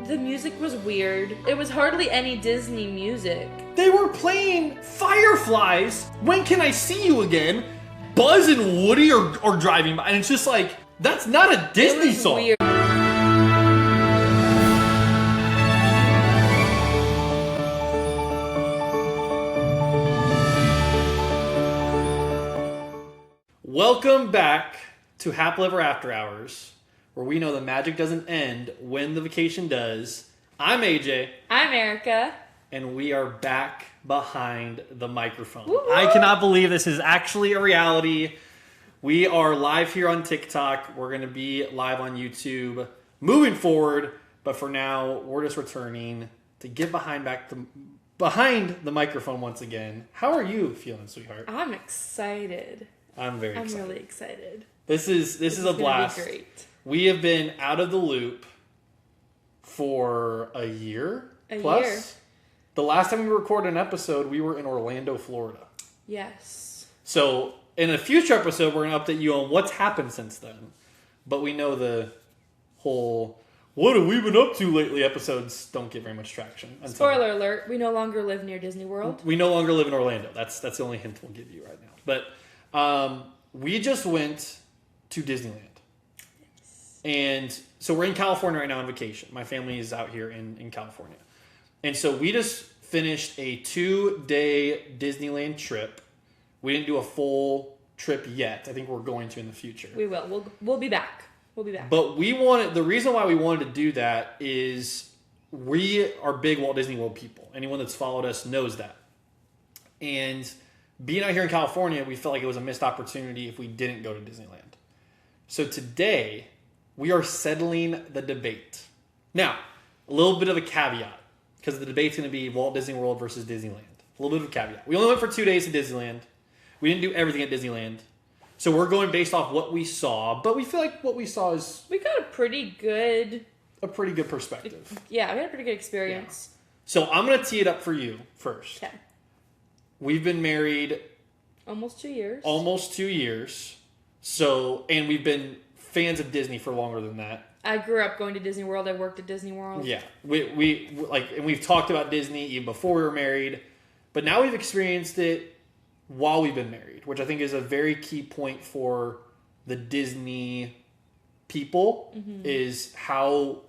The music was weird. It was hardly any Disney music. They were playing Fireflies. When can I see you again? Buzz and Woody are driving by, and it's just like, that's not a Disney song. Weird. Welcome back to Happily Ever After Hours, where we know the magic doesn't end when the vacation does. I'm AJ. I'm Erica. And we are back behind the microphone. Woo-hoo! I cannot believe this is actually a reality. We are live here on TikTok. We're going to be live on YouTube moving forward. But for now, we're just returning to get behind the microphone once again. How are you feeling, sweetheart? I'm excited. I'm very excited. I'm really excited. This is a blast. Be great. We have been out of the loop for a year plus. The last time we recorded an episode, we were in Orlando, Florida. Yes. So in a future episode, we're going to update you on what's happened since then. But we know the whole "what have we been up to lately" episodes don't get very much traction. Spoiler alert, we no longer live near Disney World. We no longer live in Orlando. That's the only hint we'll give you right now. But we just went to Disneyland. And so we're in California right now on vacation. My family is out here in California. And so we just finished a 2-day Disneyland trip. We didn't do a full trip yet. I think we're going to in the future. We will. We'll be back. We'll be back. But the reason why we wanted to do that is we are big Walt Disney World people. Anyone that's followed us knows that. And being out here in California, we felt like it was a missed opportunity if we didn't go to Disneyland. So today, we are settling the debate. Now, a little bit of a caveat, because the debate's going to be Walt Disney World versus Disneyland. A little bit of a caveat. We only went for 2 days to Disneyland. We didn't do everything at Disneyland. So we're going based off what we saw, but we feel like what we saw is... We got a pretty good perspective. Yeah, we had a pretty good experience. Yeah. So I'm going to tee it up for you first. Okay. We've been married... Almost 2 years. Almost 2 years. So, and we've been fans of Disney for longer than that. I grew up going to Disney World. I worked at Disney World. Yeah. And we've talked about Disney even before we were married, but now we've experienced it while we've been married, which I think is a very key point for the Disney people, is how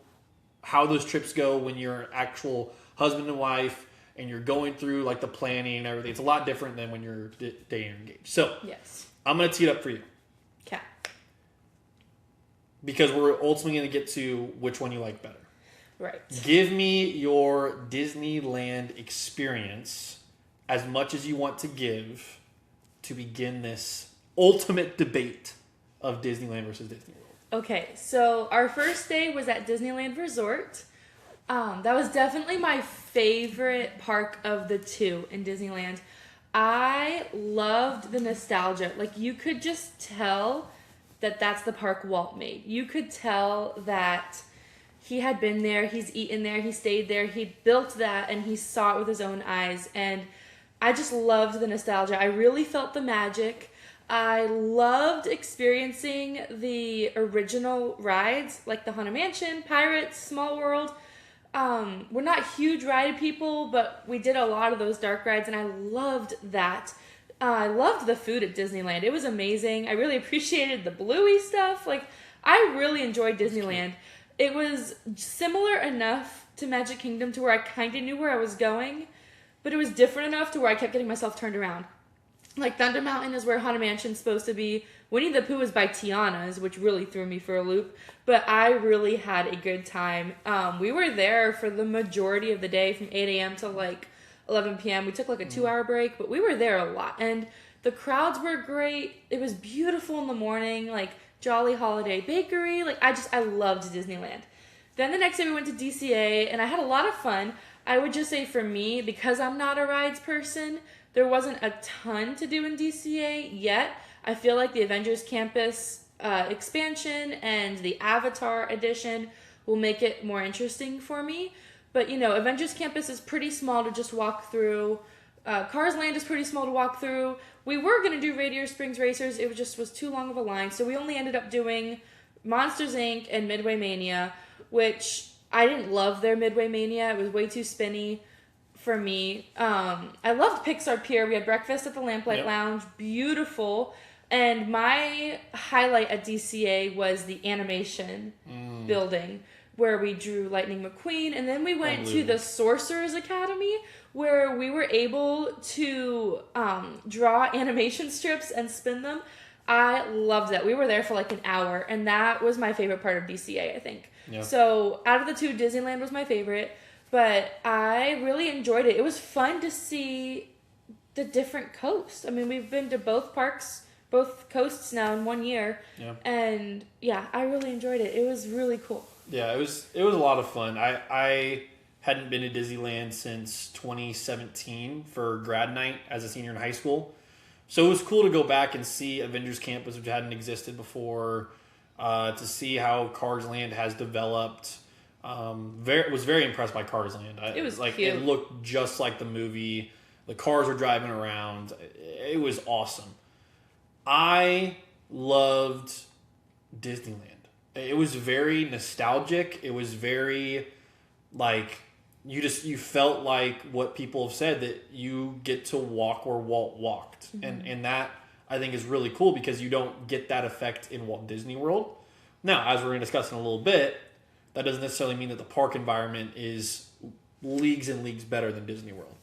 those trips go when you're an actual husband and wife and you're going through like the planning and everything. It's a lot different than when you're dating or engaged. So yes, I'm going to tee it up for you. Okay. Because we're ultimately going to get to which one you like better. Right. Give me your Disneyland experience, as much as you want to give, to begin this ultimate debate of Disneyland versus Disney World. Okay, so our first day was at Disneyland Resort. That was definitely my favorite park of the two in Disneyland. I loved the nostalgia. Like, you could just tell that that's the park Walt made. You could tell that he had been there, he's eaten there, he stayed there, he built that, and he saw it with his own eyes. And I just loved the nostalgia. I really felt the magic. I loved experiencing the original rides, like the Haunted Mansion, Pirates, Small World. We're not huge ride people, but we did a lot of those dark rides, and I loved that. I loved the food at Disneyland. It was amazing. I really appreciated the Bluey stuff. Like, I really enjoyed Disneyland. It was similar enough to Magic Kingdom to where I kind of knew where I was going, but it was different enough to where I kept getting myself turned around. Like, Thunder Mountain is where Haunted Mansion's supposed to be. Winnie the Pooh is by Tiana's, which really threw me for a loop. But I really had a good time. We were there for the majority of the day, from 8 a.m. to like 11 p.m. We took like a 2-hour break, but we were there a lot. And the crowds were great. It was beautiful in the morning, like Jolly Holiday Bakery. Like, I loved Disneyland. Then the next day we went to DCA, and I had a lot of fun. I would just say for me, because I'm not a rides person, there wasn't a ton to do in DCA yet. I feel like the Avengers Campus expansion and the Avatar edition will make it more interesting for me. But, you know, Avengers Campus is pretty small to just walk through. Cars Land is pretty small to walk through. We were going to do Radiator Springs Racers. It was too long of a line. So we only ended up doing Monsters, Inc. and Midway Mania, which I didn't love their Midway Mania. It was way too spinny for me. I loved Pixar Pier. We had breakfast at the Lamplight Lounge. Beautiful. And my highlight at DCA was the animation building where we drew Lightning McQueen. And then we went to the Sorcerer's Academy where we were able to draw animation strips and spin them. I loved that. We were there for like an hour, and that was my favorite part of DCA, I think. Yeah. So out of the two, Disneyland was my favorite, but I really enjoyed it. It was fun to see the different coasts. I mean, we've been to both coasts now in 1 year, and yeah, I really enjoyed it. It was really cool. Yeah, it was a lot of fun. I hadn't been to Disneyland since 2017 for grad night as a senior in high school. So it was cool to go back and see Avengers Campus, which hadn't existed before, to see how Cars Land has developed. Was very impressed by Cars Land. It was like cute. It looked just like the movie. The cars were driving around. It was awesome. I loved Disneyland. It was very nostalgic. It was very like you felt like what people have said, that you get to walk where Walt walked. And that I think is really cool because you don't get that effect in Walt Disney World. Now, as we're going to discuss in a little bit, that doesn't necessarily mean that the park environment is leagues and leagues better than Disney World.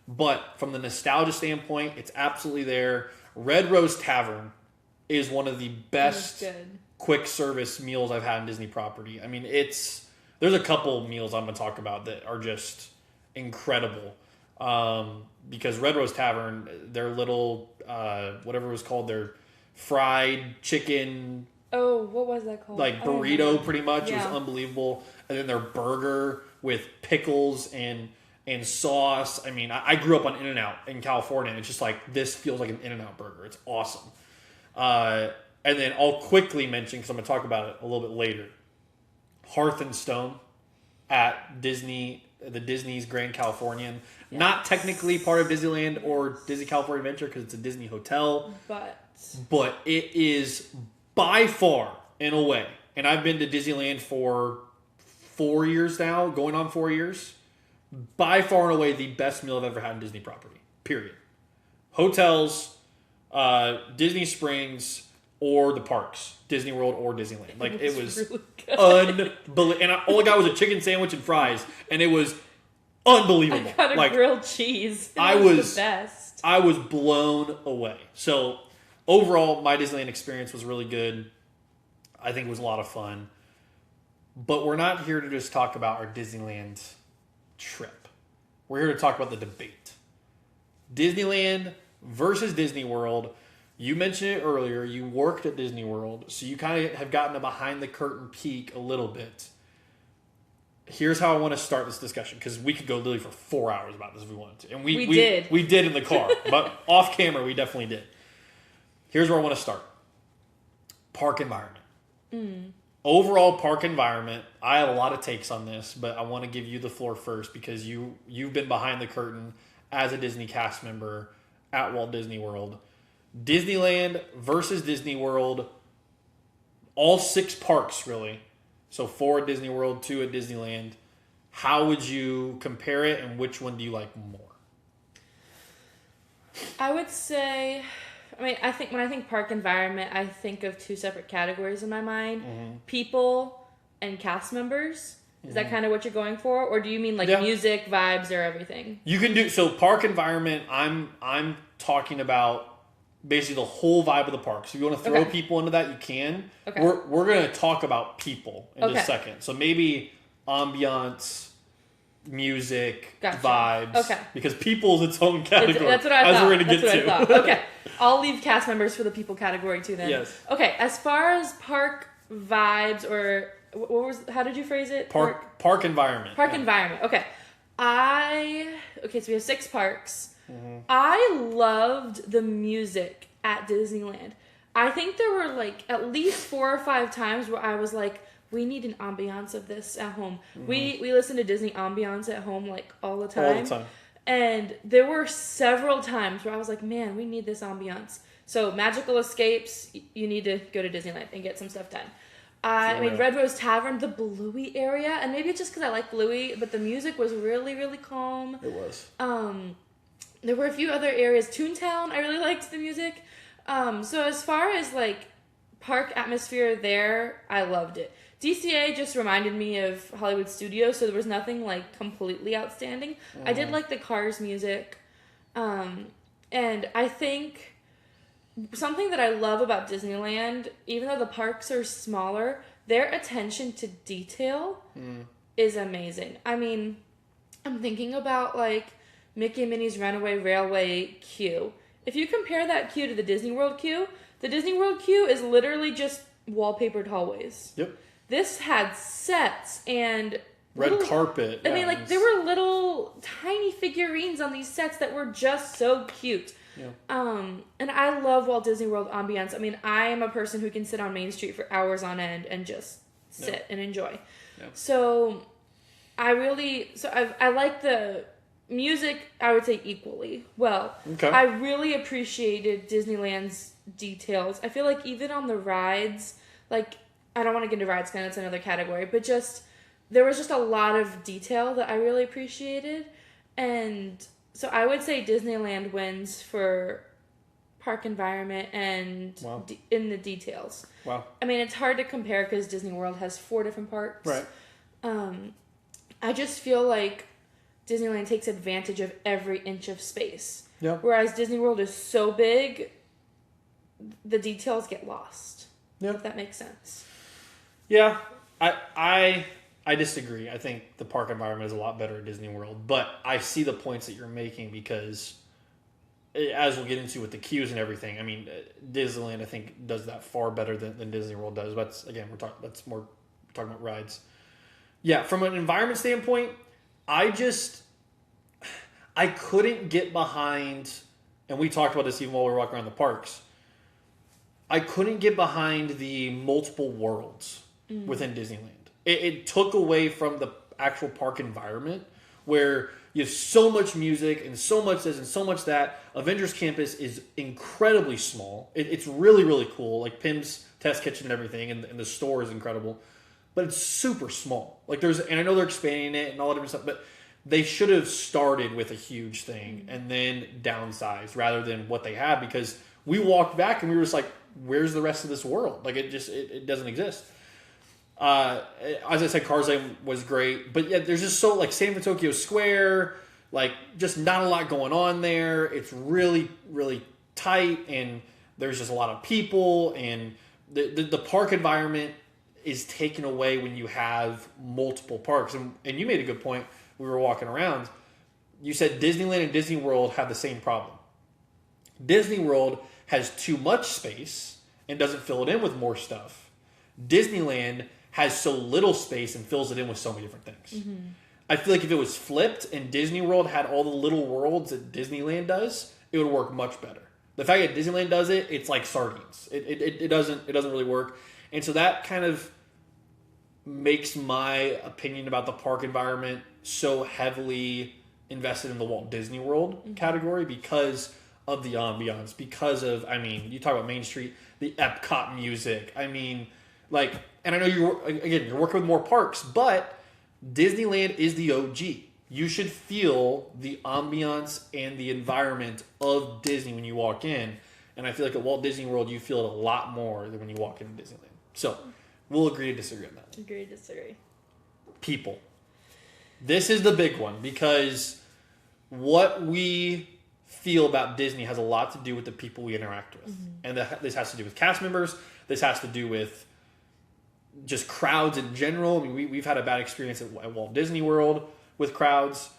But from the nostalgia standpoint, it's absolutely there. Red Rose Tavern is one of the best quick service meals I've had in Disney property. I mean, there's a couple meals I'm going to talk about that are just incredible. Because Red Rose Tavern, their little, whatever it was called, their fried chicken. Oh, what was that called? Like burrito, pretty much. Yeah. It was unbelievable. And then their burger with pickles and sauce. I mean, I grew up on In-N-Out in California, and it's just like, this feels like an In-N-Out burger. It's awesome. And then I'll quickly mention, because I'm going to talk about it a little bit later, Hearth and Stone at the Disney's Grand Californian. Yes. Not technically part of Disneyland or Disney California Adventure because it's a Disney hotel. But it is by far, in a way, and I've been to Disneyland for 4 years now, going on 4 years, by far and away the best meal I've ever had in Disney property. Period. Hotels, Disney Springs, or the parks, Disney World or Disneyland. Like, it was really unbelievable. And all I got was a chicken sandwich and fries, and it was unbelievable. I got a grilled cheese. It was the best. I was blown away. So overall, my Disneyland experience was really good. I think it was a lot of fun. But we're not here to just talk about our Disneyland trip. We're here to talk about the debate. Disneyland versus Disney World. You mentioned it earlier. You worked at Disney World, so you kind of have gotten a behind-the-curtain peek a little bit. Here's how I want to start this discussion, because we could go literally for 4 hours about this if we wanted to. And we did. We did in the car, but off camera we definitely did. Here's where I want to start. Park environment. Overall park environment, I have a lot of takes on this, but I want to give you the floor first because you've been behind the curtain as a Disney cast member at Walt Disney World. Disneyland versus Disney World, all 6 parks really. So 4 at Disney World, 2 at Disneyland. How would you compare it, and which one do you like more? I would say, I think when I think park environment, I think of 2 separate categories in my mind. People and cast members. Is that kind of what you're going for? Or do you mean like music, vibes, or everything? You can do, so park environment, I'm talking about basically the whole vibe of the park. So if you want to throw people into that, you can. Okay. We're going to talk about people in just a second. So maybe ambiance, music, vibes. Okay. Because people is its own category. That's what I thought. As we're going to get to. Okay. I'll leave cast members for the people category too then. Yes. Okay. As far as park vibes, or how did you phrase it? Park environment. Park environment. Okay. So we have 6 parks. I loved the music at Disneyland. I think there were like at least 4 or 5 times where I was like, we need an ambiance of this at home. We listen to Disney ambiance at home like all the time. All the time. And there were several times where I was like, man, we need this ambiance. So Magical Escapes, you need to go to Disneyland and get some stuff done. I mean, Red Rose Tavern, the Bluey area, and maybe it's just because I like Bluey, but the music was really, really calm. It was. There were a few other areas. Toontown, I really liked the music. So as far as, like, park atmosphere there, I loved it. DCA just reminded me of Hollywood Studios, so there was nothing, like, completely outstanding. I did like the Cars music. And I think something that I love about Disneyland, even though the parks are smaller, their attention to detail is amazing. I mean, I'm thinking about, like, Mickey and Minnie's Runaway Railway queue. If you compare that queue to the Disney World queue, the Disney World queue is literally just wallpapered hallways. Yep. This had sets and red carpet. I mean, like, there were little tiny figurines on these sets that were just so cute. Yeah. And I love Walt Disney World ambiance. I mean, I am a person who can sit on Main Street for hours on end and just sit and enjoy. Yeah. So I like the music, I would say, equally well. Okay. I really appreciated Disneyland's details. I feel like even on the rides, like, I don't want to get into rides because that's another category, but just, there was just a lot of detail that I really appreciated. And so I would say Disneyland wins for park environment and in the details. Wow. I mean, it's hard to compare because Disney World has 4 different parks. Right. I just feel like Disneyland takes advantage of every inch of space. Yeah. Whereas Disney World is so big, the details get lost. Yeah. If that makes sense. Yeah. I disagree. I think the park environment is a lot better at Disney World, but I see the points that you're making because, as we'll get into with the queues and everything, I mean, Disneyland I think does that far better than Disney World does. But again, we're talking about rides. Yeah, from an environment standpoint, I couldn't get behind, and we talked about this even while we were walking around the parks. I couldn't get behind the multiple worlds within Disneyland. It took away from the actual park environment where you have so much music and so much this and so much that. Avengers Campus is incredibly small. It's really, really cool. Like Pim's Test Kitchen and everything, and the store is incredible. But it's super small. Like and I know they're expanding it and all that different stuff, but they should have started with a huge thing and then downsized rather than what they have, because we walked back and we were just like, where's the rest of this world? Like, it doesn't exist. As I said, Cars Land was great, but yeah, there's just so, like, San Francisco Square, like, just not a lot going on there. It's really, really tight, and there's just a lot of people, and the park environment is taken away when you have multiple parks. And you made a good point. We were walking around. You said Disneyland and Disney World have the same problem. Disney World has too much space and doesn't fill it in with more stuff. Disneyland has so little space and fills it in with so many different things. Mm-hmm. I feel like if it was flipped and Disney World had all the little worlds that Disneyland does, it would work much better. The fact that Disneyland does it, it's like sardines. It doesn't really work. And so that kind of makes my opinion about the park environment so heavily invested in the Walt Disney World category because of the ambiance, because of, I mean, you talk about Main Street, the Epcot music. I mean, like, and I know you're working with more parks, but Disneyland is the OG. You should feel the ambiance and the environment of Disney when you walk in. And I feel like at Walt Disney World, you feel it a lot more than when you walk into Disneyland. So, we'll agree to disagree on that. Agree to disagree. People. This is the big one, because what we feel about Disney has a lot to do with the people we interact with. Mm-hmm. And this has to do with cast members. This has to do with just crowds in general. I mean, we've had a bad experience at Walt Disney World with crowds.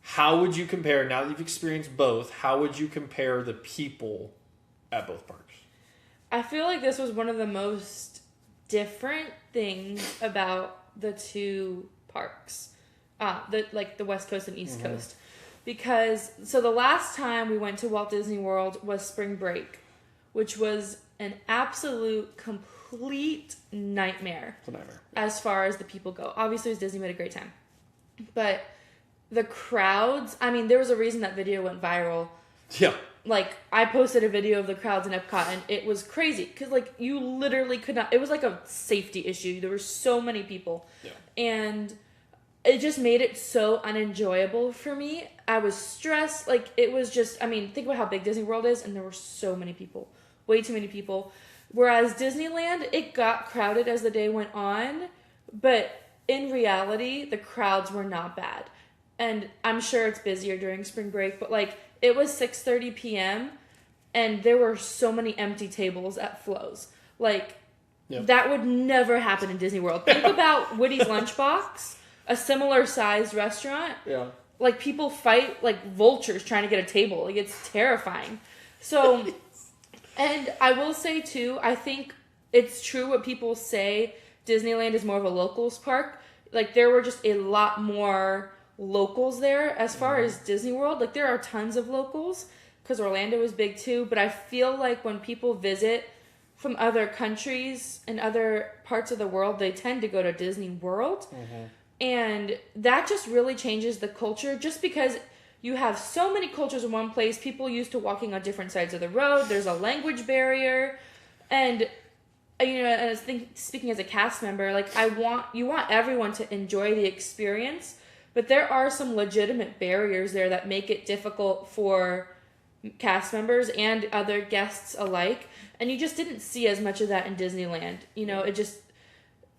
How would you compare, now that you've experienced both, how would you compare the people at both parks? I feel like this was one of the most different things about the two parks. The West Coast and East Coast. Because, so the last time we went to Walt Disney World was spring break, which was an absolute, complete nightmare. It's a nightmare. As far as the people go. Obviously, it was Disney, we had a great time. But the crowds, I mean, there was a reason that video went viral. Yeah. like, I posted a video of the crowds in Epcot, and it was crazy. Because, like, you literally could not... It was like a safety issue. There were so many people. Yeah. And it just made it so unenjoyable for me. I was stressed. Like, it was just... I mean, think about how big Disney World is, and there were so many people. Way too many people. Whereas Disneyland, it got crowded as the day went on, but in reality, the crowds were not bad. And I'm sure it's busier during spring break, but, like, it was 6:30 p.m., and there were so many empty tables at Flo's. Like, that would never happen in Disney World. Think about Woody's Lunchbox, a similar-sized restaurant. Yeah. Like, people fight like vultures trying to get a table. Like, it's terrifying. So... And I will say, too, I think it's true what people say, Disneyland is more of a locals park. Like, there were just a lot more locals there as far as Disney World. Like, there are tons of locals, because Orlando is big, too. But I feel like when people visit from other countries and other parts of the world, they tend to go to Disney World. Mm-hmm. And that just really changes the culture, just because... You have so many cultures in one place. People used to walking on different sides of the road. There's a language barrier. And, you know, and speaking as a cast member, like, you want everyone to enjoy the experience. But there are some legitimate barriers there that make it difficult for cast members and other guests alike. And you just didn't see as much of that in Disneyland. You know, it just...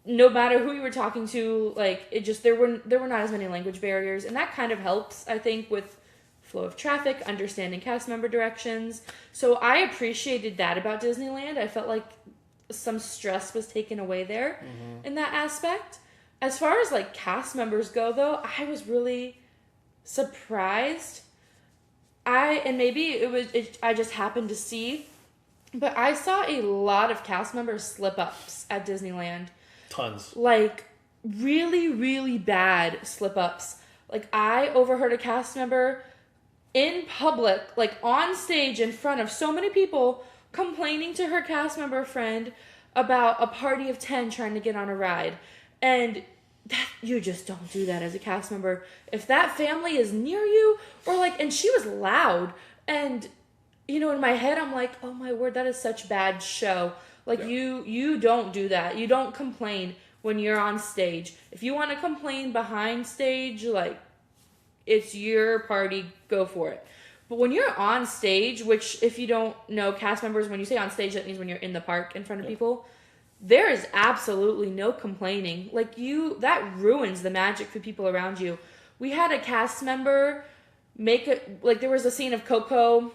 No matter who you were talking to, like, it just, there were not as many language barriers, and that kind of helps, I think, with flow of traffic, understanding cast member directions. So I appreciated that about Disneyland. I felt like some stress was taken away there in that aspect. As far as, like, cast members go, though, I was really surprised. And maybe I just happened to see, but I saw a lot of cast members slip-ups at Disneyland. Tons. Like, really, really bad slip-ups. Like, I overheard a cast member in public, like, on stage in front of so many people, complaining to her cast member friend about a party of 10 trying to get on a ride. And that, you just don't do that as a cast member. If that family is near you, or, like, and she was loud. And, you know, in my head, I'm like, oh, my word, that is such bad show. Like, you don't do that. You don't complain when you're on stage. If you want to complain behind stage, like, it's your party, go for it. But when you're on stage, which, if you don't know, cast members, when you say on stage, that means when you're in the park in front of people, there is absolutely no complaining. Like, that ruins the magic for people around you. We had a cast member make it, like, there was a scene of Coco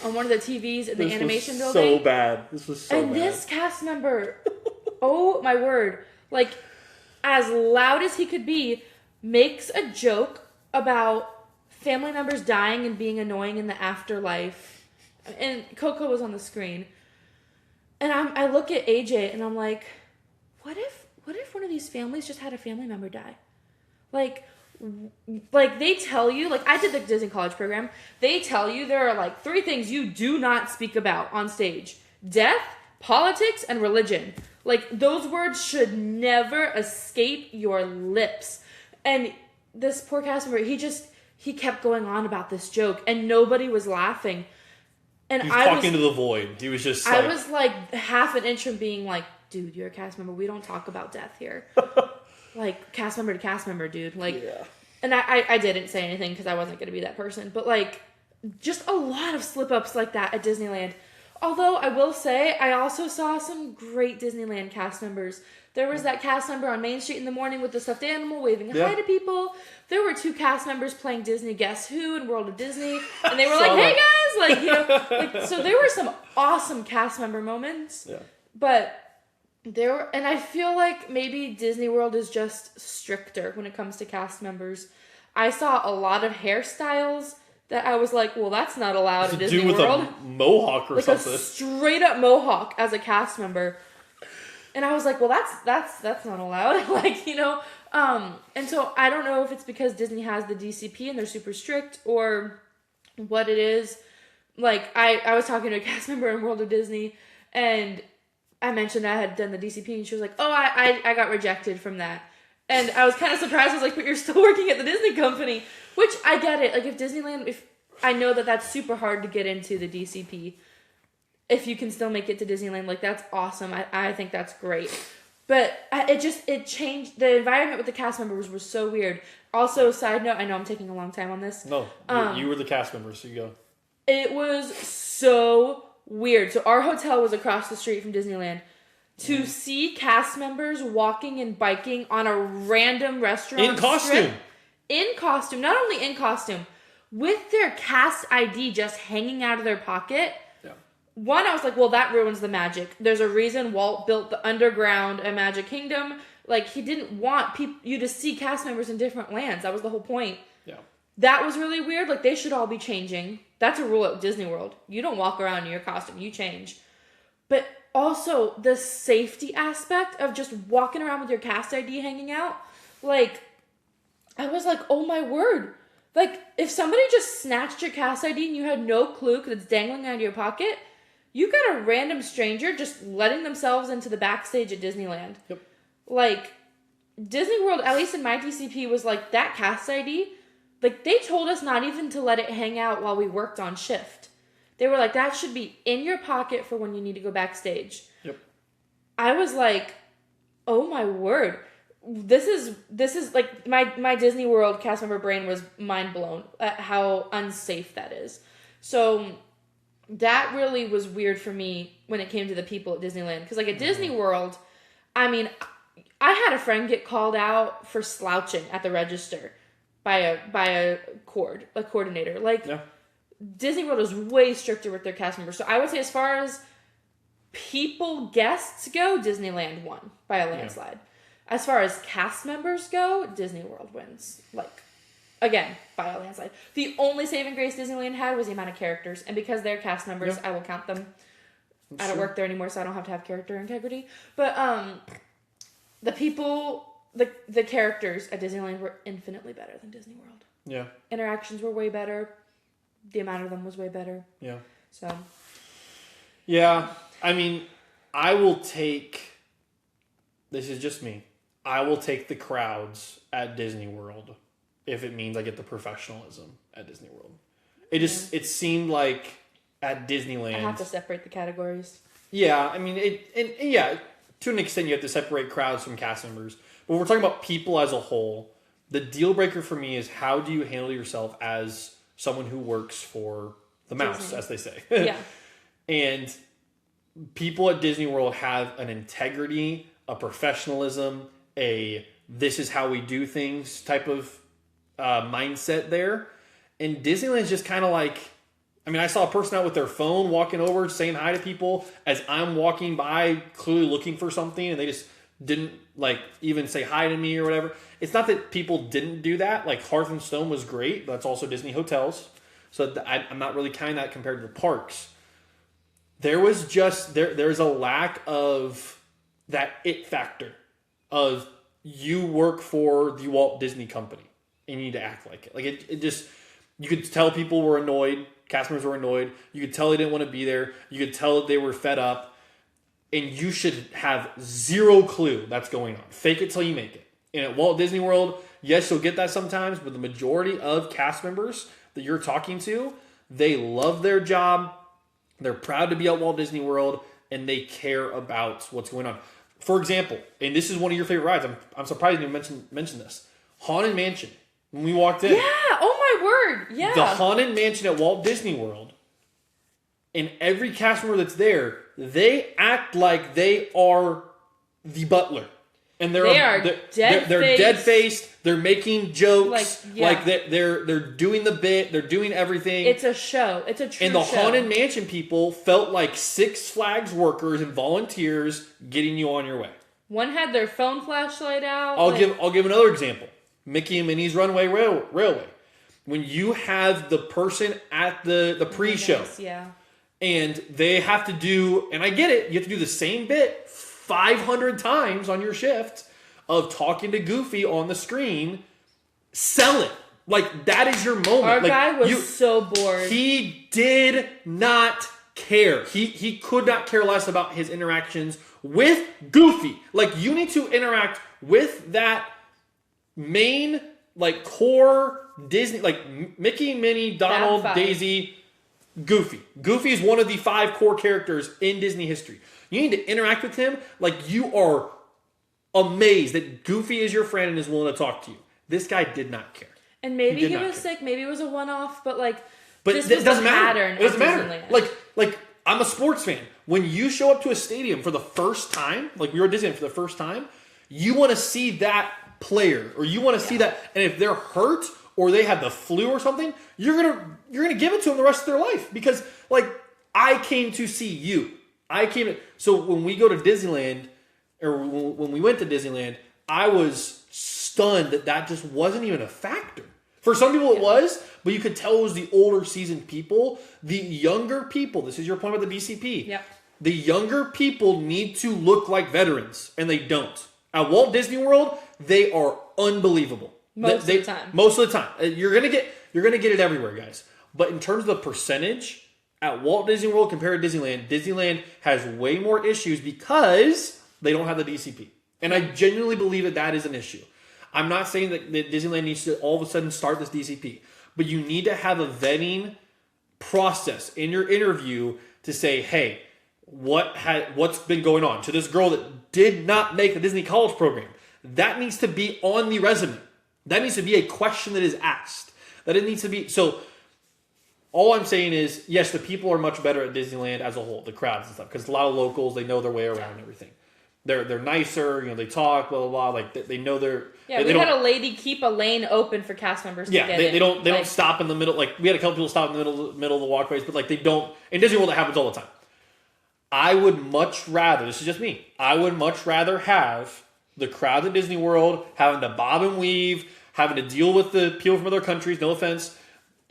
on one of the TVs in the animation building. So bad. This was so bad. And this cast member, oh my word, like, as loud as he could be, makes a joke about family members dying and being annoying in the afterlife. And Coco was on the screen. And I look at AJ and I'm like, what if one of these families just had a family member die? Like they tell you, like, I did the Disney College program. They tell you there are, like, 3 things you do not speak about on stage: death, politics, and religion. Like, those words should never escape your lips. And this poor cast member, he kept going on about this joke, and nobody was laughing. And he was talking to the void. He was just I was like half an inch from being like, dude, you're a cast member. We don't talk about death here. Like, cast member to cast member, dude. Like, yeah. And I didn't say anything because I wasn't going to be that person. But, like, just a lot of slip-ups like that at Disneyland. Although, I will say, I also saw some great Disneyland cast members. There was that cast member on Main Street in the morning with the stuffed animal waving hi to people. There were 2 cast members playing Disney Guess Who in World of Disney. And they were like, hey, guys! Like, you know, like, so there were some awesome cast member moments. Yeah. But... and I feel like maybe Disney World is just stricter when it comes to cast members. I saw a lot of hairstyles that I was like, well, that's not allowed at Disney World. With a mohawk or like something. Like a straight up mohawk as a cast member. And I was like, well, that's not allowed. Like, you know, and so I don't know if it's because Disney has the DCP and they're super strict or what it is. Like, I was talking to a cast member in World of Disney, and I mentioned I had done the DCP, and she was like, oh, I got rejected from that. And I was kind of surprised. I was like, but you're still working at the Disney company, which I get it. Like, if Disneyland, I know that that's super hard to get into the DCP. If you can still make it to Disneyland, like, that's awesome. I think that's great. But it changed. The environment with the cast members was so weird. Also, side note, I know I'm taking a long time on this. No, you were the cast member, so you go. It was so weird. So our hotel was across the street from Disneyland. To see cast members walking and biking on a random restaurant in costume. In costume. Not only in costume. With their cast ID just hanging out of their pocket. Yeah. One, I was like, well, that ruins the magic. There's a reason Walt built the underground at Magic Kingdom. Like, he didn't want you to see cast members in different lands. That was the whole point. Yeah. That was really weird. Like, they should all be changing. That's a rule at Disney World. You don't walk around in your costume. You change. But also, the safety aspect of just walking around with your cast ID hanging out. Like, I was like, oh my word. Like, if somebody just snatched your cast ID and you had no clue because it's dangling out of your pocket, you got a random stranger just letting themselves into the backstage at Disneyland. Yep. Like, Disney World, at least in my DCP, was like, that cast ID, like, they told us not even to let it hang out while we worked on shift. They were like, that should be in your pocket for when you need to go backstage. Yep. I was like, oh my word. This is like my Disney World cast member brain was mind blown at how unsafe that is. So that really was weird for me when it came to the people at Disneyland. Because like at Disney World, I mean, I had a friend get called out for slouching at the register by a coordinator. Like, yeah. Disney World is way stricter with their cast members. So I would say as far as guests go, Disneyland won by a landslide. Yeah. As far as cast members go, Disney World wins. Like, again, by a landslide. The only saving grace Disneyland had was the amount of characters. And because they're cast members, I will count them. I don't work there anymore, so I don't have to have character integrity. But the people, the characters at Disneyland were infinitely better than Disney World. Yeah. Interactions were way better. The amount of them was way better. Yeah. So. Yeah. I mean, I will take, this is just me, I will take the crowds at Disney World if it means I get the professionalism at Disney World. It seemed like at Disneyland. I have to separate the categories. Yeah. I mean, to an extent you have to separate crowds from cast members. But when we're talking about people as a whole, the deal breaker for me is how do you handle yourself as someone who works for the mouse, Disney, as they say. Yeah. And people at Disney World have an integrity, a professionalism, this is how we do things type of mindset there. And Disneyland's just kind of like, I mean, I saw a person out with their phone walking over, saying hi to people as I'm walking by, clearly looking for something, and they just didn't like even say hi to me or whatever. It's not that people didn't do that. Like Hearth and Stone was great, but that's also Disney hotels. So I'm not really counting that compared to the parks. There was just, there's a lack of that it factor of you work for the Walt Disney Company and you need to act like it. Like it just, you could tell people were annoyed. Cast members were annoyed. You could tell they didn't want to be there. You could tell they were fed up. And you should have zero clue that's going on. Fake it till you make it. And at Walt Disney World, yes, you'll get that sometimes, but the majority of cast members that you're talking to, they love their job. They're proud to be at Walt Disney World, and they care about what's going on. For example, and this is one of your favorite rides. I'm surprised you didn't mention this. Haunted Mansion. When we walked in. Yeah. Oh, my word. Yeah. The Haunted Mansion at Walt Disney World. And every cast member that's there, they act like they are the butler. And they're dead-faced. They're making jokes. Like they're doing the bit. They're doing everything. It's a show. It's a true show. And the Haunted Mansion people felt like Six Flags workers and volunteers getting you on your way. One had their phone flashlight out. I'll give another example. Mickey and Minnie's Runaway Railway. When you have the person at the pre-show. Yeah. And they have to do, and I get it, you have to do the same bit 500 times on your shift of talking to Goofy on the screen. Sell it. Like, that is your moment. Our guy was so bored. He did not care. He could not care less about his interactions with Goofy. Like, you need to interact with that main, like, core Disney, like Mickey, Minnie, Donald, Fab Five. Daisy, Goofy. Goofy is one of the 5 core characters in Disney history. You need to interact with him like you are amazed that Goofy is your friend and is willing to talk to you. This guy did not care. And maybe he not was care. sick. Maybe it was a one-off. But like, But this it was doesn't the matter. pattern It doesn't at matter. Disneyland. Like I'm a sports fan. When you show up to a stadium for the first time, like we were at Disneyland for the first time, you want to see that player or you want to see that. And if they're hurt or they have the flu or something, you're gonna give it to them the rest of their life because like I came to see you. So when we go to Disneyland or when we went to Disneyland, I was stunned that just wasn't even a factor. For some people it was, but you could tell it was the older seasoned people. The younger people, this is your point about the BCP. Yep. The younger people need to look like veterans, and they don't. At Walt Disney World, they are unbelievable. Most of the time. Most of the time. You're gonna get it everywhere, guys. But in terms of the percentage, at Walt Disney World compared to Disneyland has way more issues because they don't have the DCP. And I genuinely believe that is an issue. I'm not saying that Disneyland needs to all of a sudden start this DCP, but you need to have a vetting process in your interview to say, hey, what's been going on to this girl that did not make the Disney College program? That needs to be on the resume. That needs to be a question that is asked. That it needs to be. So all I'm saying is, yes, the people are much better at Disneyland as a whole, the crowds and stuff, because a lot of locals, they know their way around and everything. They're nicer, they talk, blah, blah, blah. Like, they know their... Yeah, we had a lady keep a lane open for cast members to get in. They don't stop in the middle. Like, we had a couple people stop in the middle of the walkways, but, like, they don't... In Disney World, it happens all the time. I would much rather... This is just me. I would much rather have the crowd at Disney World having to bob and weave, having to deal with the people from other countries, no offense,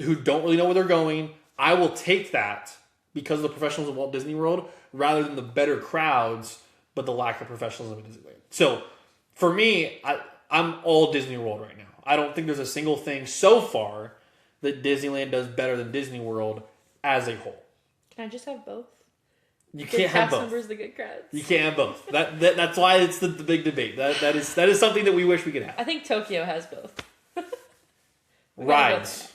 who don't really know where they're going. I will take that because of the professionals of Walt Disney World rather than the better crowds but the lack of professionalism at Disneyland. So, for me, I'm all Disney World right now. I don't think there's a single thing so far that Disneyland does better than Disney World as a whole. Can I just have both? You can't have both. Cast members, the good crowds. You can't have both. That's why it's the big debate. That is something that we wish we could have. I think Tokyo has both. Rides.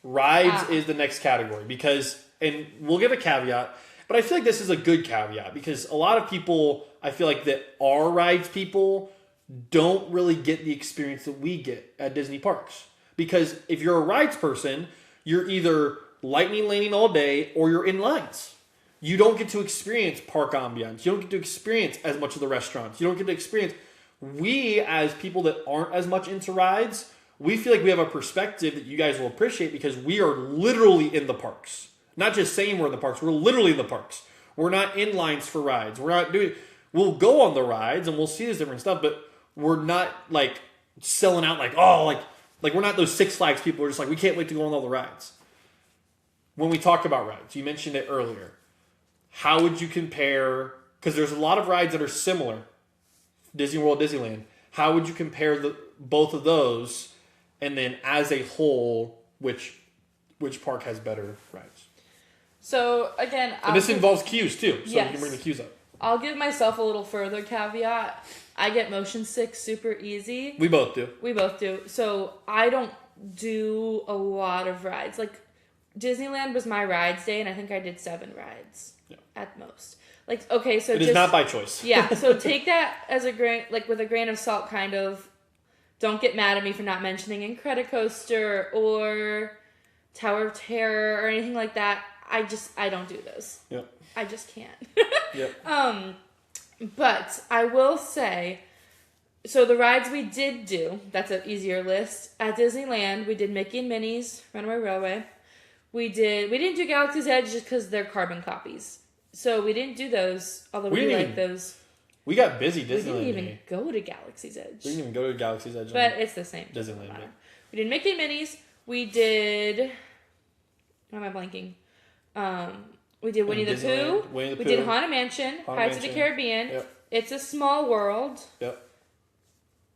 Rides is the next category because, and we'll give a caveat, but I feel like this is a good caveat because a lot of people, I feel like that are rides people don't really get the experience that we get at Disney parks. Because if you're a rides person, you're either lightning laning all day or you're in lines. You don't get to experience park ambiance. You don't get to experience as much of the restaurants. You don't get to experience... We, as people that aren't as much into rides, we feel like we have a perspective that you guys will appreciate because we are literally in the parks. Not just saying we're in the parks, we're literally in the parks. We're not in lines for rides. We're not doing... We'll go on the rides and we'll see this different stuff, but we're not like selling out like we're not those Six Flags people who are just like, we can't wait to go on all the rides. When we talk about rides, you mentioned it earlier. How would you compare... Because there's a lot of rides that are similar. Disney World, Disneyland. How would you compare both of those? And then as a whole, which park has better rides? So, again... And this involves queues, too. So Yes. you can bring the queues up. I'll give myself a little further caveat. I get motion sick super easy. We both do. We both do. So, I don't do a lot of rides. Like, Disneyland was my rides day, and I think I did 7 rides at most. Like, okay, so it is not by choice. Yeah, so take that as a grain, like with a grain of salt, kind of. Don't get mad at me for not mentioning Incredicoaster or Tower of Terror or anything like that. I don't do those. Yep. I just can't. Yep. But I will say, so the rides we did do, that's an easier list. At Disneyland, we did Mickey and Minnie's Runaway Railway. We didn't do Galaxy's Edge just because they're carbon copies. So we didn't do those, although we like those. We got busy Disneyland. We didn't even go to Galaxy's Edge. We didn't even go to Galaxy's Edge. But it's the same. Disneyland. Yeah. We did Mickey and Minnie's. We did... Why am I blanking? We did Winnie the Pooh. We did Haunted Mansion. Pirates of the Caribbean. Yep. It's a Small World. Yep.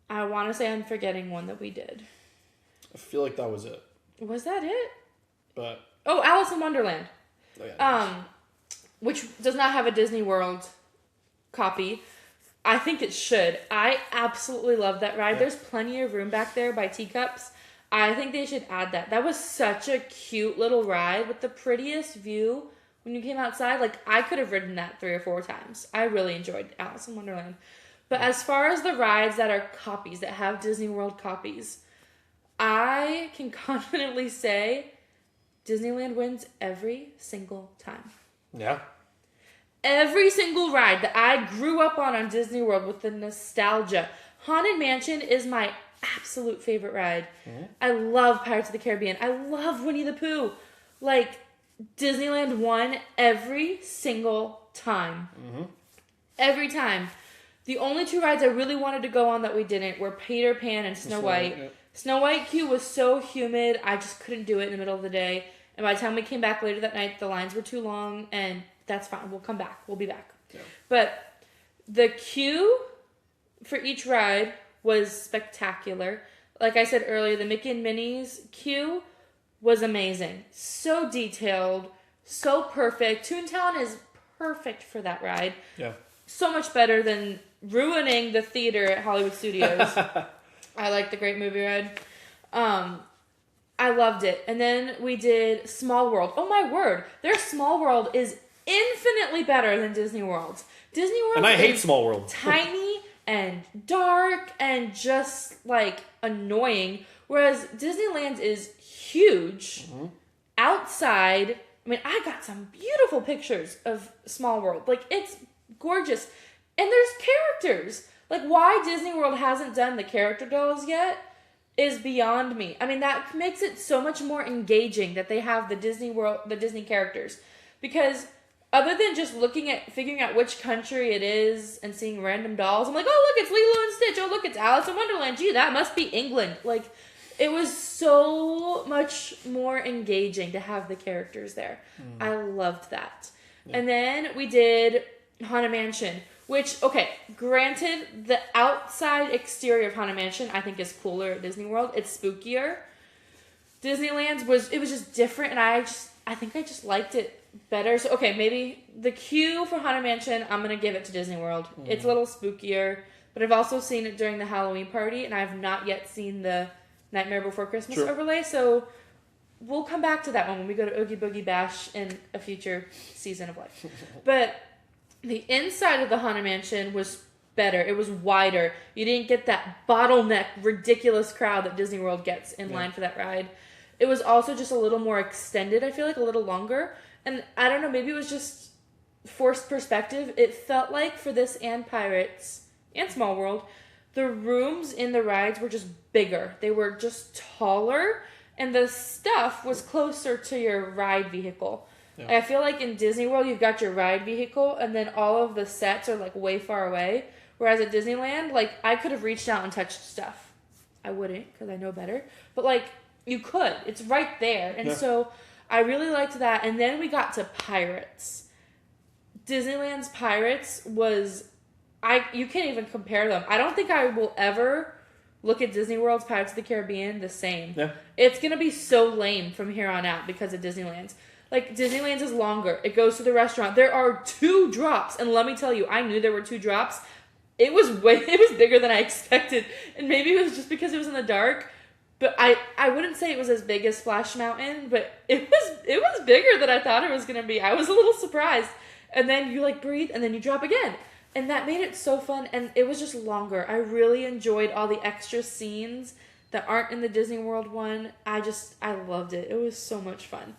I want to say I'm forgetting one that we did. I feel like that was it. Was that it? But... Oh, Alice in Wonderland. Oh, yeah, which does not have a Disney World copy. I think it should. I absolutely love that ride. Yeah. There's plenty of room back there by Teacups. I think they should add that. That was such a cute little ride with the prettiest view when you came outside. Like, I could have ridden that 3 or 4 times. I really enjoyed Alice in Wonderland. But as far as the rides that are copies, that have Disney World copies, I can confidently say Disneyland wins every single time. Yeah. Every single ride that I grew up on Disney World with the nostalgia. Haunted Mansion is my absolute favorite ride. Mm-hmm. I love Pirates of the Caribbean. I love Winnie the Pooh. Like, Disneyland won every single time. Mm-hmm. Every time. The only 2 rides I really wanted to go on that we didn't were Peter Pan and Snow White. Yeah. Snow White queue was so humid, I just couldn't do it in the middle of the day. And by the time we came back later that night, the lines were too long, and that's fine. We'll come back. We'll be back. Yeah. But the queue for each ride was spectacular. Like I said earlier, the Mickey and Minnie's queue was amazing. So detailed, so perfect. Toontown is perfect for that ride. Yeah. So much better than ruining the theater at Hollywood Studios. I like the Great Movie Ride. I loved it. And then we did Small World. Oh my word. Their Small World is infinitely better than Disney World. Disney World and I hate Small World. Tiny and dark and just like annoying. Whereas Disneyland is huge. Mm-hmm. Outside. I mean, I got some beautiful pictures of Small World. Like, it's gorgeous. And there's characters. Like, why Disney World hasn't done the character dolls yet is beyond me. I mean, that makes it so much more engaging that they have the Disney World, the Disney characters. Because other than just figuring out which country it is and seeing random dolls, I'm like, oh, look, it's Lilo and Stitch. Oh, look, it's Alice in Wonderland. Gee, that must be England. Like, it was so much more engaging to have the characters there. I loved that. Yeah. And then we did Haunted Mansion, which, okay, granted, the outside exterior of Haunted Mansion I think is cooler at Disney World. It's spookier. Disneyland's was just different, and I think I just liked it better. So, okay, maybe the queue for Haunted Mansion, I'm going to give it to Disney World. It's a little spookier, but I've also seen it during the Halloween party, and I have not yet seen the Nightmare Before Christmas overlay, so we'll come back to that one when we go to Oogie Boogie Bash in a future season of life. But the inside of the Haunted Mansion was better. It was wider. You didn't get that bottleneck, ridiculous crowd that Disney World gets in line for that ride. It was also just a little more extended, I feel like, a little longer. And I don't know, maybe it was just forced perspective. It felt like for this and Pirates and Small World, the rooms in the rides were just bigger. They were just taller, and the stuff was closer to your ride vehicle. Yeah. I feel like in Disney World, you've got your ride vehicle, and then all of the sets are, like, way far away. Whereas at Disneyland, like, I could have reached out and touched stuff. I wouldn't, because I know better. But, like, you could. It's right there. And so I really liked that. And then we got to Pirates. Disneyland's Pirates was... you can't even compare them. I don't think I will ever look at Disney World's Pirates of the Caribbean the same. Yeah. It's going to be so lame from here on out because of Disneyland's. Like, Disneyland's is longer. It goes to the restaurant. There are 2 drops. And let me tell you, I knew there were 2 drops. It was bigger than I expected. And maybe it was just because it was in the dark. But I wouldn't say it was as big as Splash Mountain, but it was bigger than I thought it was going to be. I was a little surprised. And then you, like, breathe, and then you drop again. And that made it so fun, and it was just longer. I really enjoyed all the extra scenes that aren't in the Disney World one. I loved it. It was so much fun.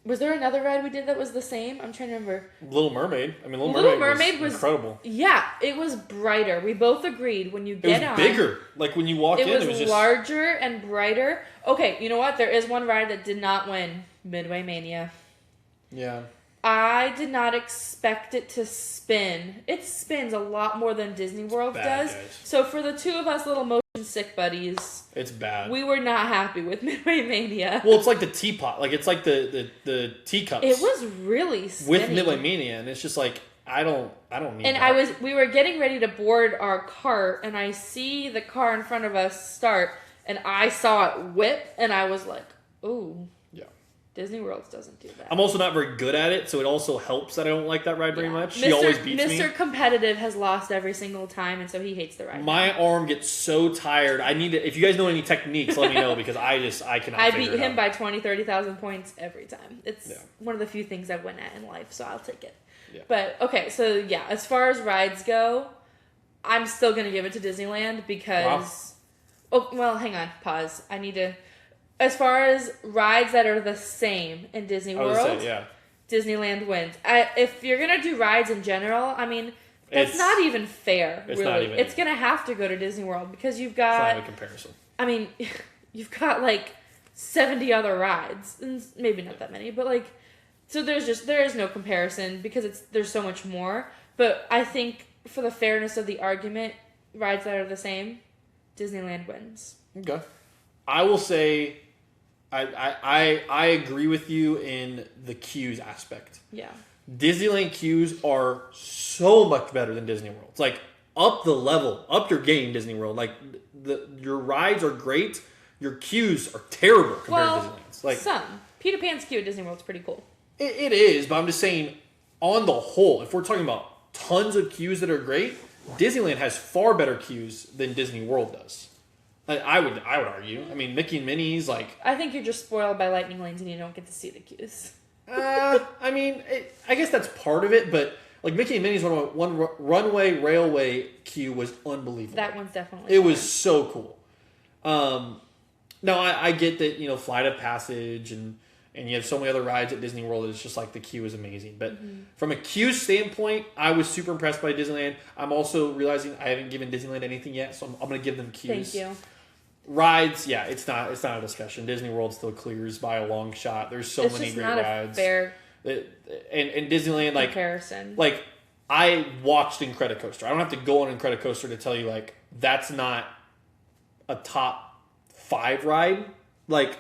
Was there another ride we did that was the same? I'm trying to remember. Little Mermaid. Little Mermaid was incredible. Yeah, it was brighter. We both agreed when you get on. It was bigger. Like when you walk in, it was just larger and brighter. Okay, you know what? There is one ride that did not win. Midway Mania. Yeah. I did not expect it to spin. It spins a lot more than Disney World does. Guys. So for the 2 of us little motion sick buddies, it's bad. We were not happy with Midway Mania. Well, it's like the teapot. Like it's like the teacups. It was really spinny. With Midway Mania, and it's just like I don't need and that. We were getting ready to board our cart, and I see the car in front of us start, and I saw it whip, and I was like, ooh. Disney World doesn't do that. I'm also not very good at it, so it also helps that I don't like that ride very much. She always beats me. Mr. Competitive has lost every single time, and so he hates the ride. My arm gets so tired. I need to. If you guys know any techniques, let me know because I cannot. I beat him by 20, 30,000 points every time. It's one of the few things I win at in life, so I'll take it. Yeah. But okay, so yeah, as far as rides go, I'm still gonna give it to Disneyland because. Wow. Oh well, hang on, pause. I need to. As far as rides that are the same in Disney World, Disneyland wins. If you're going to do rides in general, I mean, that's not even fair, really. It's going to have to go to Disney World because you've got... It's not a comparison. I mean, you've got, like, 70 other rides. And maybe not that many, but, like... So there is no comparison because there's so much more. But I think for the fairness of the argument, rides that are the same, Disneyland wins. Okay. I will say... I agree with you in the queues aspect. Yeah. Disneyland queues are so much better than Disney World. It's like up the level, up your game, Disney World. Like your rides are great, your queues are terrible compared to Disneyland's. Like some Peter Pan's queue at Disney World's pretty cool. It is, but I'm just saying, on the whole, if we're talking about tons of queues that are great, Disneyland has far better queues than Disney World does. I would argue. I mean, Mickey and Minnie's, like... I think you're just spoiled by lightning lanes and you don't get to see the queues. I mean, I guess that's part of it, but like Mickey and Minnie's one runway railway queue was unbelievable. That one's definitely It was so cool. No, I get that, Flight of Passage and you have so many other rides at Disney World. It's just like the queue is amazing. But from a queue standpoint, I was super impressed by Disneyland. I'm also realizing I haven't given Disneyland anything yet, so I'm going to give them queues. Thank you. Rides, yeah, it's not a discussion. Disney World still clears by a long shot. There's so many great rides. It's fair and Disneyland, comparison. Like I watched Incredicoaster. I don't have to go on Incredicoaster to tell you like that's not a top 5 ride. Like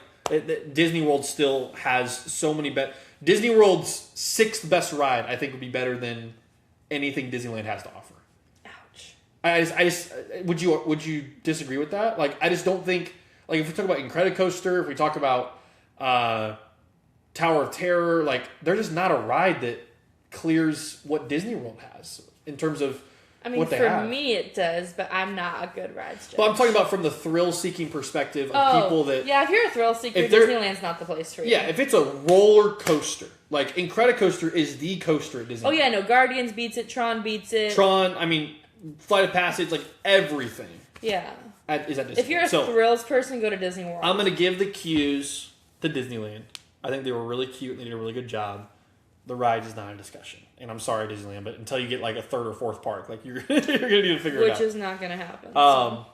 Disney World still has so many Disney World's 6th best ride I think would be better than anything Disneyland has to offer. I just would you disagree with that? Like I just don't think like if we talk about Incredicoaster, if we talk about Tower of Terror, like they're just not a ride that clears what Disney World has in terms of what they have. For me it does, but I'm not a good rides judge. Well, I'm talking about from the thrill-seeking perspective of people that... Yeah, if you're a thrill-seeker, Disneyland's not the place for you. Yeah, if it's a roller coaster, like Incredicoaster is the coaster at Disneyland. Oh yeah, no, Guardians beats it, Tron beats it. Flight of Passage, like everything. Yeah. Is at Disneyland. If you're a thrills person, go to Disney World. I'm going to give the queues to Disneyland. I think they were really cute and they did a really good job. The ride is not a discussion. And I'm sorry, Disneyland, but until you get like a 3rd or 4th park, like you're going to need to figure it out. Which is not going to happen. All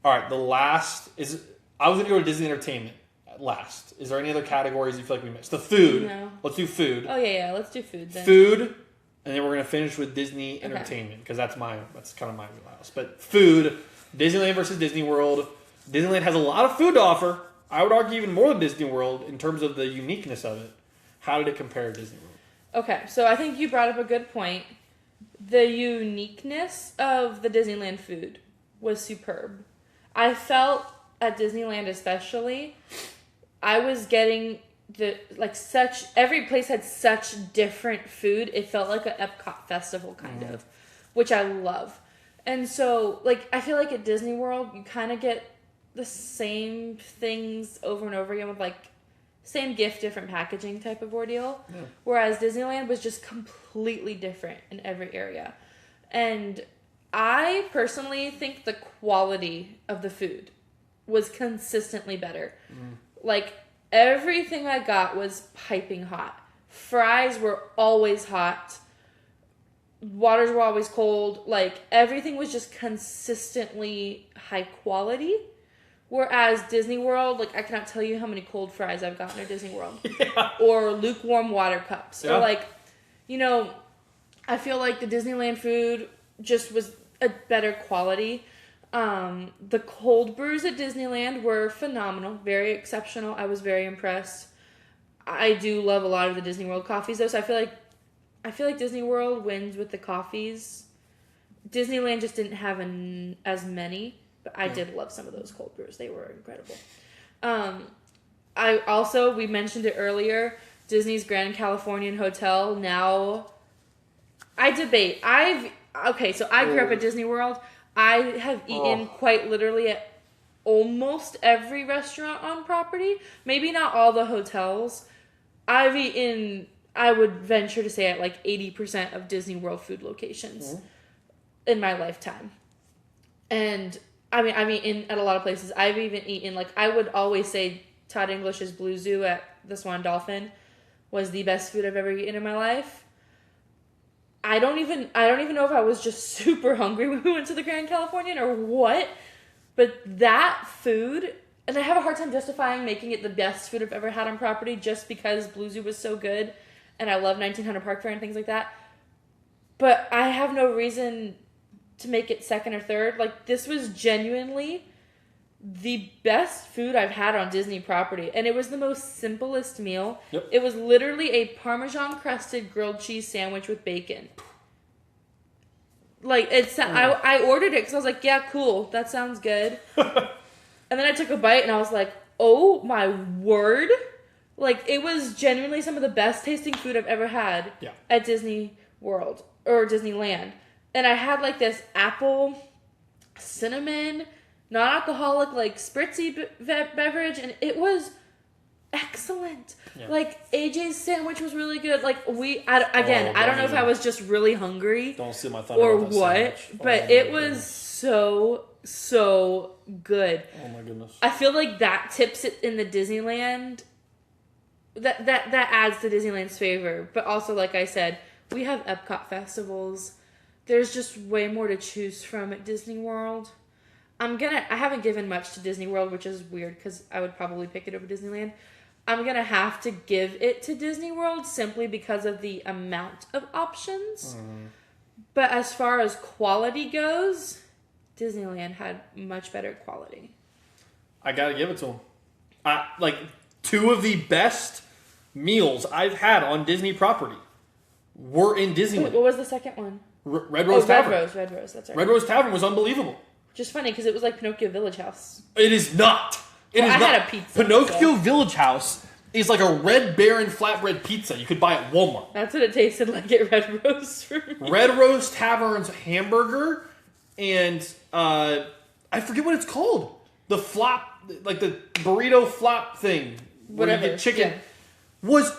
right, the last is... I was going to go to Disney Entertainment last. Is there any other categories you feel like we missed? The food. No. Let's do food. Oh, yeah, let's do food then. Food... And then we're going to finish with Disney Entertainment because that's kind of my wheelhouse. But food, Disneyland versus Disney World. Disneyland has a lot of food to offer. I would argue even more than Disney World in terms of the uniqueness of it. How did it compare to Disney World? Okay, so I think you brought up a good point. The uniqueness of the Disneyland food was superb. I felt at Disneyland especially, I was getting... every place had such different food. It felt like an Epcot festival kind of, which I love. And so, I feel like at Disney World, you kind of get the same things over and over again with, same gift, different packaging type of ordeal. Yeah. Whereas Disneyland was just completely different in every area. And I personally think the quality of the food was consistently better. Everything I got was piping hot. Fries were always hot. Waters were always cold. Everything was just consistently high quality. Whereas Disney World, I cannot tell you how many cold fries I've gotten at Disney World. Yeah. Or lukewarm water cups. Yeah. Or I feel like the Disneyland food just was a better quality. The cold brews at Disneyland were phenomenal, very exceptional. I was very impressed. I do love a lot of the Disney World coffees though, so I feel like Disney World wins with the coffees. Disneyland just didn't have as many, but I did love some of those cold brews. They were incredible. we mentioned it earlier, Disney's Grand Californian Hotel. Now, I debate. So I grew up at Disney World. I have eaten quite literally at almost every restaurant on property. Maybe not all the hotels. I've eaten, I would venture to say, at like 80% of Disney World food locations in my lifetime. And I mean, at a lot of places. I've even eaten, like, I would always say Todd English's Blue Zoo at the Swan Dolphin was the best food I've ever eaten in my life. I don't even know if I was just super hungry when we went to the Grand Californian or what, but that food, and I have a hard time justifying making it the best food I've ever had on property just because Blue Zoo was so good, and I love 1900 Park Fair and things like that, but I have no reason to make it second or third. Like, this was genuinely the best food I've had on Disney property, and it was the most simplest meal. Yep. It was literally a Parmesan crusted grilled cheese sandwich with bacon. Like, I ordered it because I was like, yeah, cool, that sounds good. And then I took a bite and I was like, oh my word. Like, it was genuinely some of the best tasting food I've ever had at Disney World or Disneyland. And I had like this apple cinnamon non-alcoholic, like, spritzy beverage, and it was excellent. Yeah. Like, AJ's sandwich was really good. Like, I don't know if I was just really hungry. Don't steal my thunder or what, but it was so good. Oh my goodness. I feel like that tips it in the Disneyland. That adds to Disneyland's favor. But also, like I said, we have Epcot festivals. There's just way more to choose from at Disney World. I haven't given much to Disney World, which is weird because I would probably pick it over Disneyland. I'm going to have to give it to Disney World simply because of the amount of options. But as far as quality goes, Disneyland had much better quality. I got to give it to them. Like, two of the best meals I've had on Disney property were in Disneyland. Wait, what was the second one? Red Rose Tavern. Red Rose, that's right. Red Rose Tavern was unbelievable. Just funny because it was like Pinocchio Village House. It is not. I had a pizza. Pinocchio Village House is like a Red Baron flatbread pizza you could buy at Walmart. That's what it tasted like at Red Rose for me. Red Rose Tavern's hamburger and I forget what it's called. The flop, like the burrito flop thing. Whatever. Where you get chicken. Was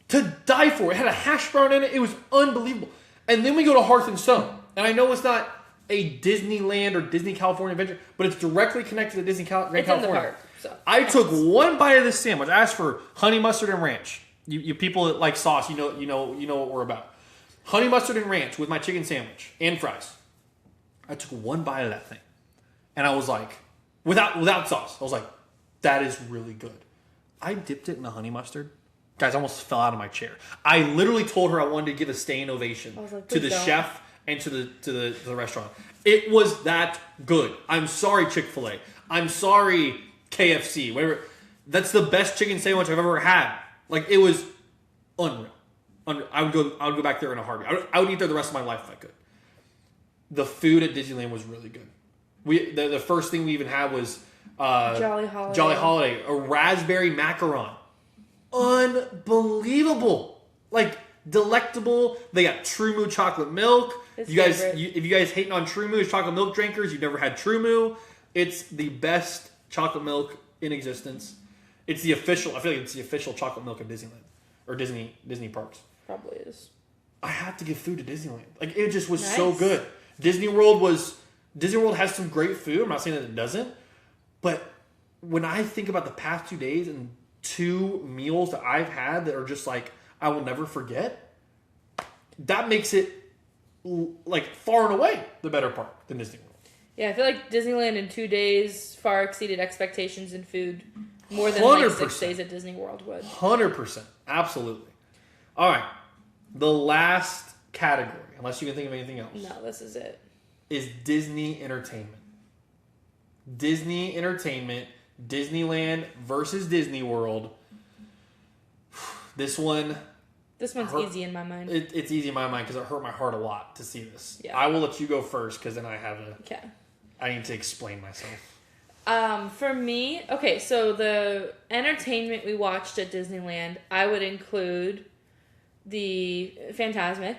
to die for. It had a hash brown in it. It was unbelievable. And then we go to Hearth and Stone. And I know it's not a Disneyland or Disney California adventure, but it's directly connected to Disney Grand California. In the park, so. I took one bite of this sandwich. I asked for honey mustard and ranch. You people that like sauce, you know what we're about. Honey mustard and ranch with my chicken sandwich and fries. I took one bite of that thing, and I was like, without sauce, I was like, that is really good. I dipped it in the honey mustard. Guys, I almost fell out of my chair. I literally told her I wanted to give a standing ovation to the chef and to the restaurant. It was that good. I'm sorry, Chick-fil-A. I'm sorry, KFC. Whatever. That's the best chicken sandwich I've ever had. Like, it was unreal. I would go back there in a heartbeat. I would eat there the rest of my life if I could. The food at Disneyland was really good. The first thing we even had was Jolly Holiday, a raspberry macaron. Unbelievable. Like, delectable. They got True Moo chocolate milk. If you guys hating on True Moo as chocolate milk drinkers, you've never had True Moo. It's the best chocolate milk in existence. I feel like it's the official chocolate milk of Disneyland or Disney parks. Probably is. I have to give food to Disneyland. Like, it just was so good. Disney World has some great food. I'm not saying that it doesn't, but when I think about the past 2 days and 2 meals that I've had that are just like I will never forget, that makes it like far and away the better park than Disney World. Yeah, I feel like Disneyland in 2 days far exceeded expectations in food more than like 6 days at Disney World would. 100%. Absolutely. All right. The last category, unless you can think of anything else. No, this is it. Is Disney Entertainment. Disney Entertainment, Disneyland versus Disney World. This one's easy in my mind. It's easy in my mind because it hurt my heart a lot to see this. Yeah. I will let you go first because then I need to explain myself. For me, okay, so the entertainment we watched at Disneyland, I would include the Fantasmic.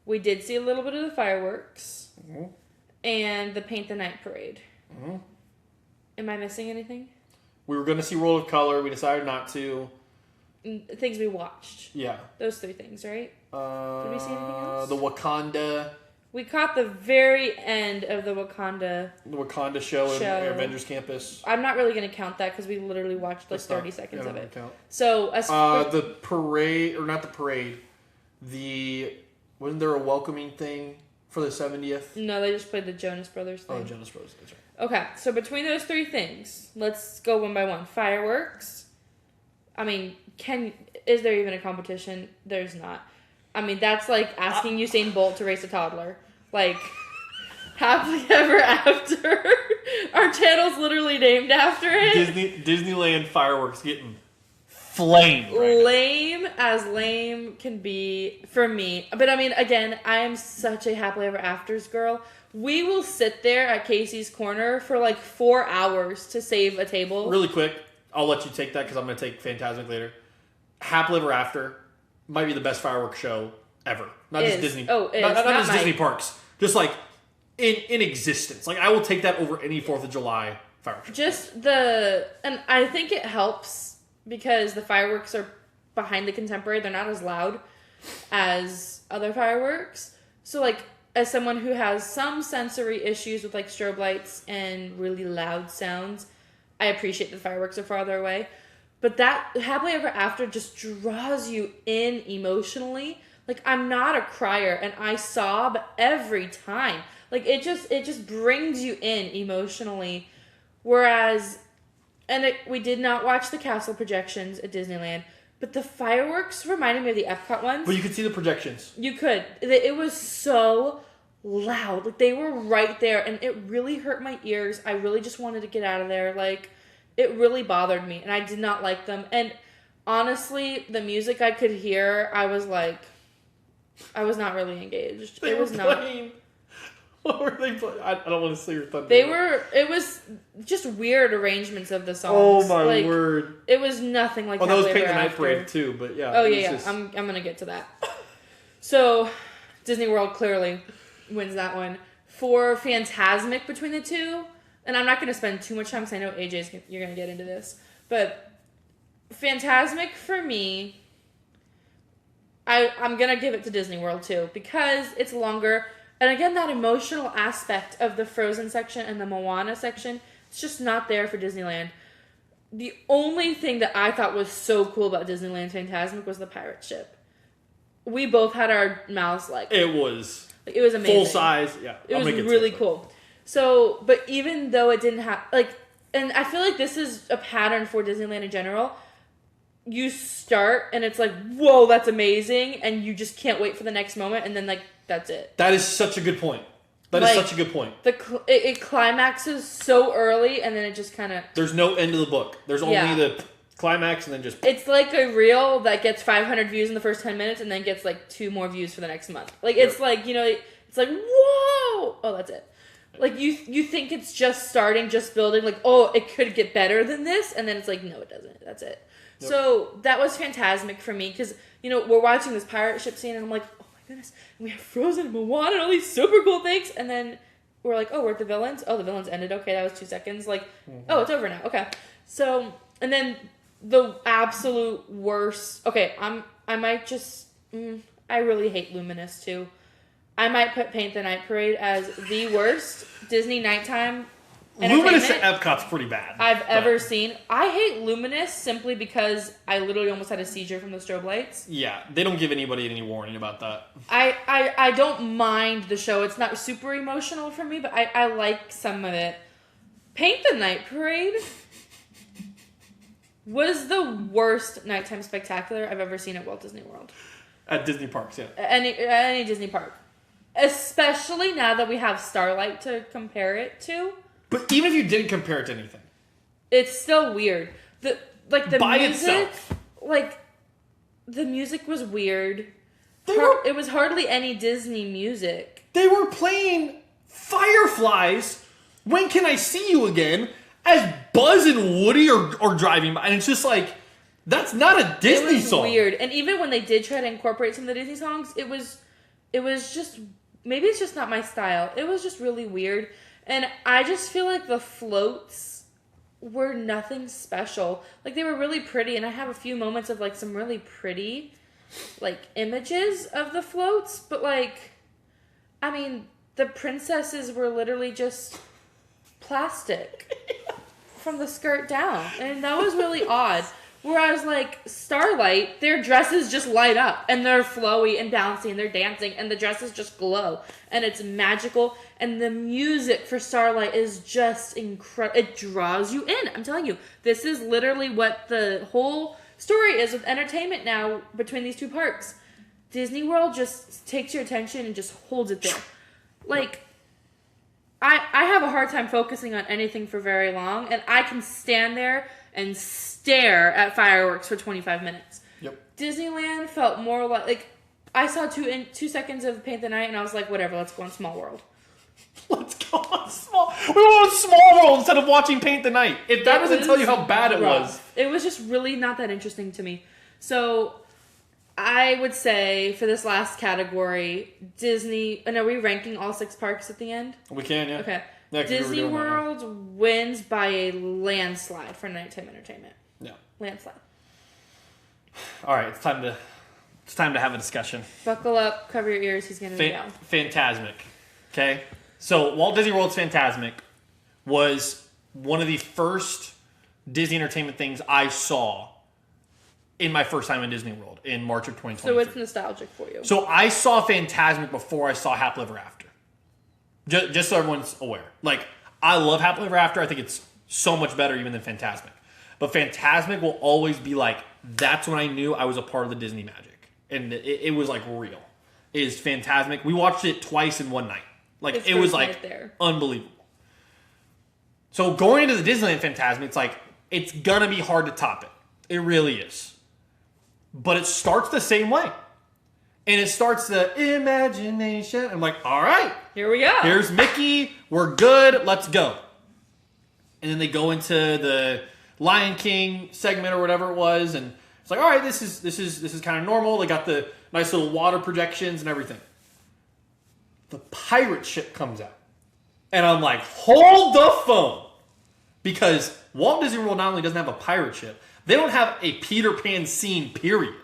We did see a little bit of the fireworks. Mm-hmm. And the Paint the Night Parade. Mm-hmm. Am I missing anything? We were going to see World of Color. We decided not to. Things we watched. Yeah. Those 3 things, right? Did we see anything else? The Wakanda. We caught the very end of the Wakanda. The Wakanda show. In Avengers Campus. I'm not really going to count that because we literally watched like 30 seconds of it. Count. So the parade, or not the parade. Wasn't there a welcoming thing for the 70th? No, they just played the Jonas Brothers thing. Oh, Jonas Brothers. That's right. Okay, so between those 3 things, let's go one by one. Fireworks. I mean, is there even a competition? There's not. I mean, that's like asking Usain Bolt to race a toddler. Like, happily ever after. Our channel's literally named after it. Disneyland fireworks getting flamed. Right lame as lame can be for me. But I mean, again, I am such a happily ever afters girl. We will sit there at Casey's Corner for like 4 hours to save a table. Really quick, I'll let you take that because I'm going to take Fantasmic later. Happily Ever After might be the best fireworks show ever. Not just Disney. Oh, it not is. just Disney parks. Just like in existence. Like I will take that over any 4th of July fireworks show. And I think it helps because the fireworks are behind the Contemporary. They're not as loud as other fireworks. So like, as someone who has some sensory issues with like strobe lights and really loud sounds, I appreciate the fireworks are farther away. But that Happily Ever After just draws you in emotionally. Like, I'm not a crier and I sob every time. Like, it just brings you in emotionally. Whereas, we did not watch the castle projections at Disneyland, but the fireworks reminded me of the Epcot ones. But you could see the projections. You could. It was so loud. Like, they were right there, and it really hurt my ears. I really just wanted to get out of there. Like, it really bothered me, and I did not like them. And honestly, the music I could hear, I was like, I was not really engaged. They it was were not. Playing. What were they playing? I don't want to say your thunder. It was just weird arrangements of the songs. Oh my word. It was nothing like that. Well, that was Paint the Night Parade too, but yeah. Oh yeah. Just... I'm gonna get to that. So, Disney World clearly wins that one. For Fantasmic between the 2, and I'm not gonna spend too much time because I know you're gonna get into this, but Fantasmic for me, I'm gonna give it to Disney World too because it's longer. And again, that emotional aspect of the Frozen section and the Moana section, it's just not there for Disneyland. The only thing that I thought was so cool about Disneyland Fantasmic was the pirate ship. We both had our mouths like... It was amazing. Full size, yeah. It was really cool. So, but even though it didn't have... and I feel like this is a pattern for Disneyland in general. You start and it's like, whoa, that's amazing. And you just can't wait for the next moment. And then that's it. That is such a good point. It climaxes so early, and then it just kind of... There's no end to the book. There's only the climax, and then just... It's like a reel that gets 500 views in the first 10 minutes, and then gets, 2 more views for the next month. It's like, it's like, whoa! Oh, that's it. Like, you think it's just starting, just building, it could get better than this, and then it's like, no, it doesn't. That's it. Yep. So, that was Fantasmic for me, because, we're watching this pirate ship scene, and I'm like, goodness, and we have Frozen and Moana and all these super cool things, and then we're like, oh, we're at the villains. Oh, the villains ended. Okay, that was 2 seconds. Oh, it's over now. Okay, so and then the absolute worst. Okay, I might just. I really hate Luminous too. I might put Paint the Night Parade as the worst Disney nighttime Luminous at Epcot's pretty bad. I've ever seen. I hate Luminous simply because I literally almost had a seizure from the strobe lights. Yeah, they don't give anybody any warning about that. I don't mind the show. It's not super emotional for me, but I like some of it. Paint the Night Parade was the worst nighttime spectacular I've ever seen at Walt Disney World. At Disney parks, yeah. Any Disney park. Especially now that we have Starlight to compare it to. But even if you didn't compare it to anything, it's still weird. The by music, itself, the music was weird. It was hardly any Disney music. They were playing Fireflies when can I see you again? As Buzz and Woody are driving by. And it's just like, that's not a Disney song. It was weird. And even when they did try to incorporate some of the Disney songs, it was just, maybe it's just not my style. It was just really weird. And I just feel like the floats were nothing special. Like, they were really pretty, and I have a few moments of, like, some really pretty, like, images of the floats, but, like, I mean, the princesses were literally just plastic from the skirt down, and that was really odd. Whereas, like, Starlight, their dresses just light up, and they're flowy and bouncy, and they're dancing, and the dresses just glow, and it's magical, and the music for Starlight is just incredible. It draws you in. I'm telling you, this is literally what the whole story is with entertainment now between these two parks. Disney World just takes your attention and just holds it there. Like, I have a hard time focusing on anything for very long, and I can stand there and stare at fireworks for 25 minutes. Yep. Disneyland felt more like I saw 2 seconds of Paint the Night, and I was like, whatever, let's go on Small World. Let's go on Small. We went on Small World instead of watching Paint the Night. If that doesn't tell you how bad it was. It was just really not that interesting to me. So I would say for this last category, Disney. And are we ranking all 6 parks at the end? We can, yeah. Okay. Yeah, Disney World wins by a landslide for nighttime entertainment. Yeah. Landslide. All right, it's time to have a discussion. Buckle up, cover your ears. He's gonna be down. Fantasmic. Okay, so Walt Disney World's Fantasmic was one of the first Disney entertainment things I saw in my first time in Disney World in March of 2023. So it's nostalgic for you. So I saw Fantasmic before I saw Happily Ever After. Just so everyone's aware. Like, I love Happily Ever After. I think it's so much better even than Fantasmic. But Fantasmic will always be like, that's when I knew I was a part of the Disney magic. And it was like real. It is Fantasmic. We watched it twice in one night. Like, it was like unbelievable. So going into the Disneyland Fantasmic, it's like, it's gonna be hard to top it. It really is. But it starts the same way. And it starts the imagination. I'm like, all right. Here we go. Here's Mickey. We're good. Let's go. And then they go into the Lion King segment or whatever it was. And it's like, all right, this is kind of normal. They got the nice little water projections and everything. The pirate ship comes out. And I'm like, hold the phone. Because Walt Disney World not only doesn't have a pirate ship, they don't have a Peter Pan scene, period.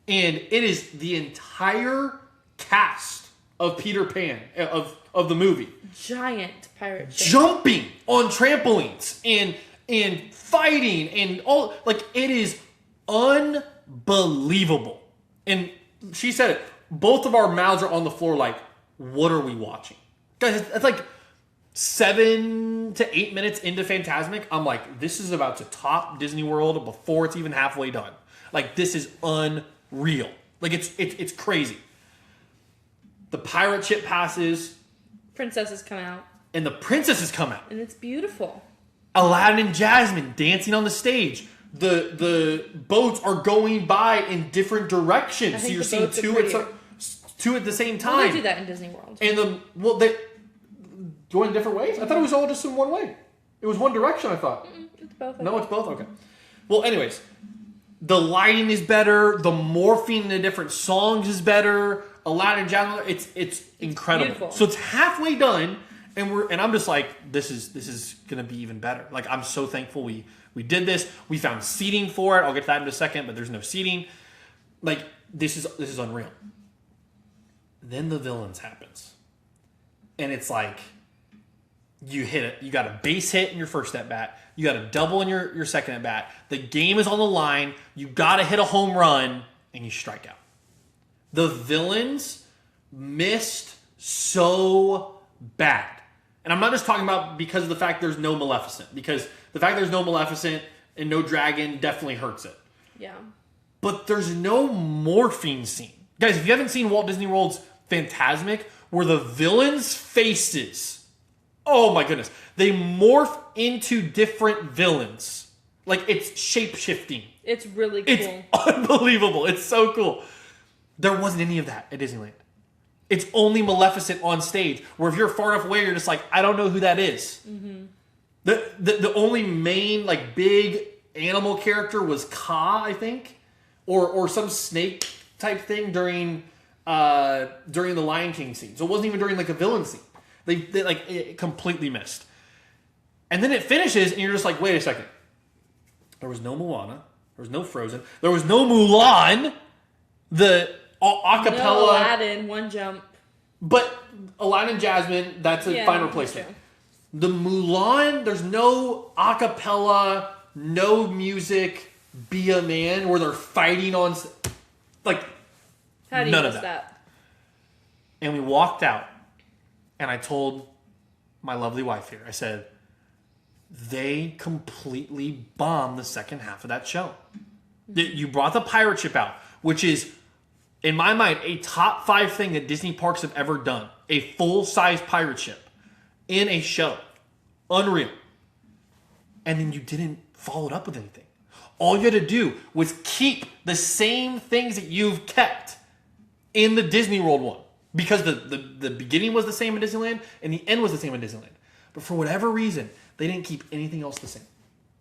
And it is the entire cast of Peter Pan, of the movie. Giant pirate ship. Jumping on trampolines and fighting and all. Like, it is unbelievable. And she said it. Both of our mouths are on the floor like, what are we watching? Guys, it's like 7 to 8 minutes into Fantasmic. I'm like, this is about to top Disney World before it's even halfway done. Like, this is unreal. Like, it's crazy. The pirate ship passes. Princesses come out. And the princesses come out. And it's beautiful. Aladdin and Jasmine dancing on the stage. The boats are going by in different directions. So you're seeing two at the same time. Well, they do that in Disney World. And they going in different ways? I thought it was all just in one way. It was one direction, I thought. It's both. No, it's both? Okay. Well, anyways. The lighting is better. The morphing into different songs is better. Aladdin and Jasmine, it's incredible. Beautiful. So it's halfway done, and I'm just like, this is gonna be even better. Like, I'm so thankful we did this. We found seating for it. I'll get to that in a second, but there's no seating. Like, this is unreal. Then the villains happens, and it's like, you hit it. You got a base hit in your first at bat. You got a double in your second at bat. The game is on the line. You got to hit a home run, and you strike out. The villains missed so bad. And I'm not just talking about because of the fact there's no Maleficent. Because the fact there's no Maleficent and no dragon definitely hurts it. Yeah. But there's no morphine scene. Guys, if you haven't seen Walt Disney World's Fantasmic, where the villains' faces, oh my goodness, they morph into different villains. Like, it's shape-shifting. It's really cool. It's unbelievable. It's so cool. There wasn't any of that at Disneyland. It's only Maleficent on stage. Where if you're far enough away, you're just like, I don't know who that is. Mm-hmm. The only main like big animal character was Ka, I think, or some snake type thing during the Lion King scene. So it wasn't even during like a villain scene. They like it completely missed. And then it finishes, and you're just like, wait a second. There was no Moana. There was no Frozen. There was no Mulan. The acapella. No Aladdin, one jump. But Aladdin and Jasmine, that's a fine replacement. True. The Mulan, there's no acapella, no music, Be a Man, where they're fighting on... Like, how do you none miss of that? And we walked out, and I told my lovely wife here, I said, they completely bombed the second half of that show. You brought the pirate ship out, which is, in my mind, a top 5 thing that Disney parks have ever done. A full-size pirate ship in a show. Unreal. And then you didn't follow it up with anything. All you had to do was keep the same things that you've kept in the Disney World one. Because the beginning was the same in Disneyland and the end was the same in Disneyland. But for whatever reason, they didn't keep anything else the same.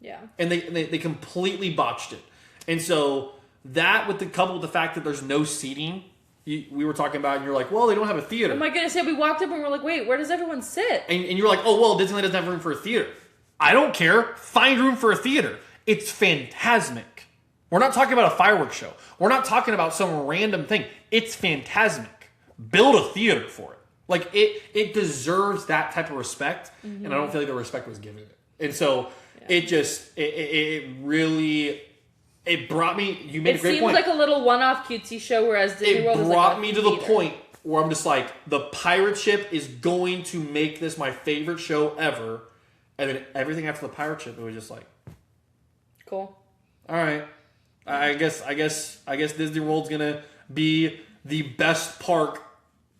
Yeah. And they completely botched it. And so that coupled with the fact that there's no seating, we were talking about, and you're like, well, they don't have a theater. Oh my goodness, yeah, we walked up and we're like, wait, where does everyone sit? And you're like, oh, well, Disneyland doesn't have room for a theater. I don't care. Find room for a theater. It's phantasmic. We're not talking about a fireworks show. We're not talking about some random thing. It's phantasmic. Build a theater for it. Like, it deserves that type of respect, and I don't feel like the respect was given it. And so, it really... It brought me... You made a great point. It seemed like a little one-off cutesy show, whereas Disney World was like... It brought me to the point where I'm just like, the pirate ship is going to make this my favorite show ever. And then everything after the pirate ship, it was just like... Cool. All right. I guess Disney World's going to be the best park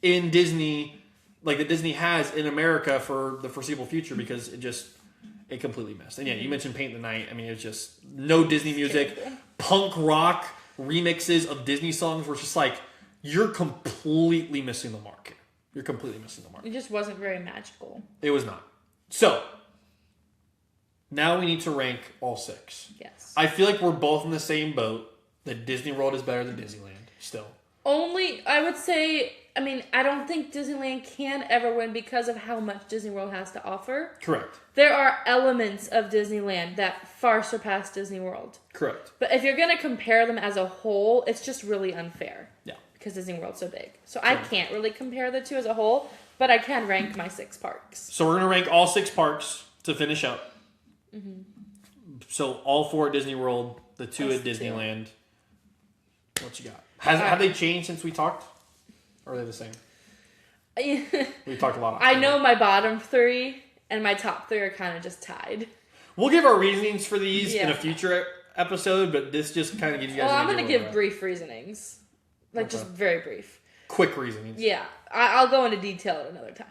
in Disney, like that Disney has in America for the foreseeable future, because it completely missed. And yeah, you mentioned Paint the Night. I mean, it's just no Disney music. Punk rock remixes of Disney songs were just like, you're completely missing the mark. You're completely missing the mark. It just wasn't very magical. It was not. So, now we need to rank all 6. Yes. I feel like we're both in the same boat, that Disney World is better than Disneyland still. Only, I would say... I mean, I don't think Disneyland can ever win because of how much Disney World has to offer. Correct. There are elements of Disneyland that far surpass Disney World. Correct. But if you're going to compare them as a whole, it's just really unfair. Yeah. Because Disney World's so big. So I can't really compare the two as a whole, but I can rank my 6 parks. So we're going to rank all 6 parks to finish up. Mm-hmm. So all 4 at Disney World, the 2 at Disneyland. What you got? Have they changed since we talked? Or are they the same? We talked a lot. I know my bottom 3 and my top 3 are kind of just tied. We'll give our reasonings for these in a future episode, but this just kind of gives you guys. Well, I'm going to give brief reasonings, like just very brief, quick reasonings. Yeah, I'll go into detail at another time.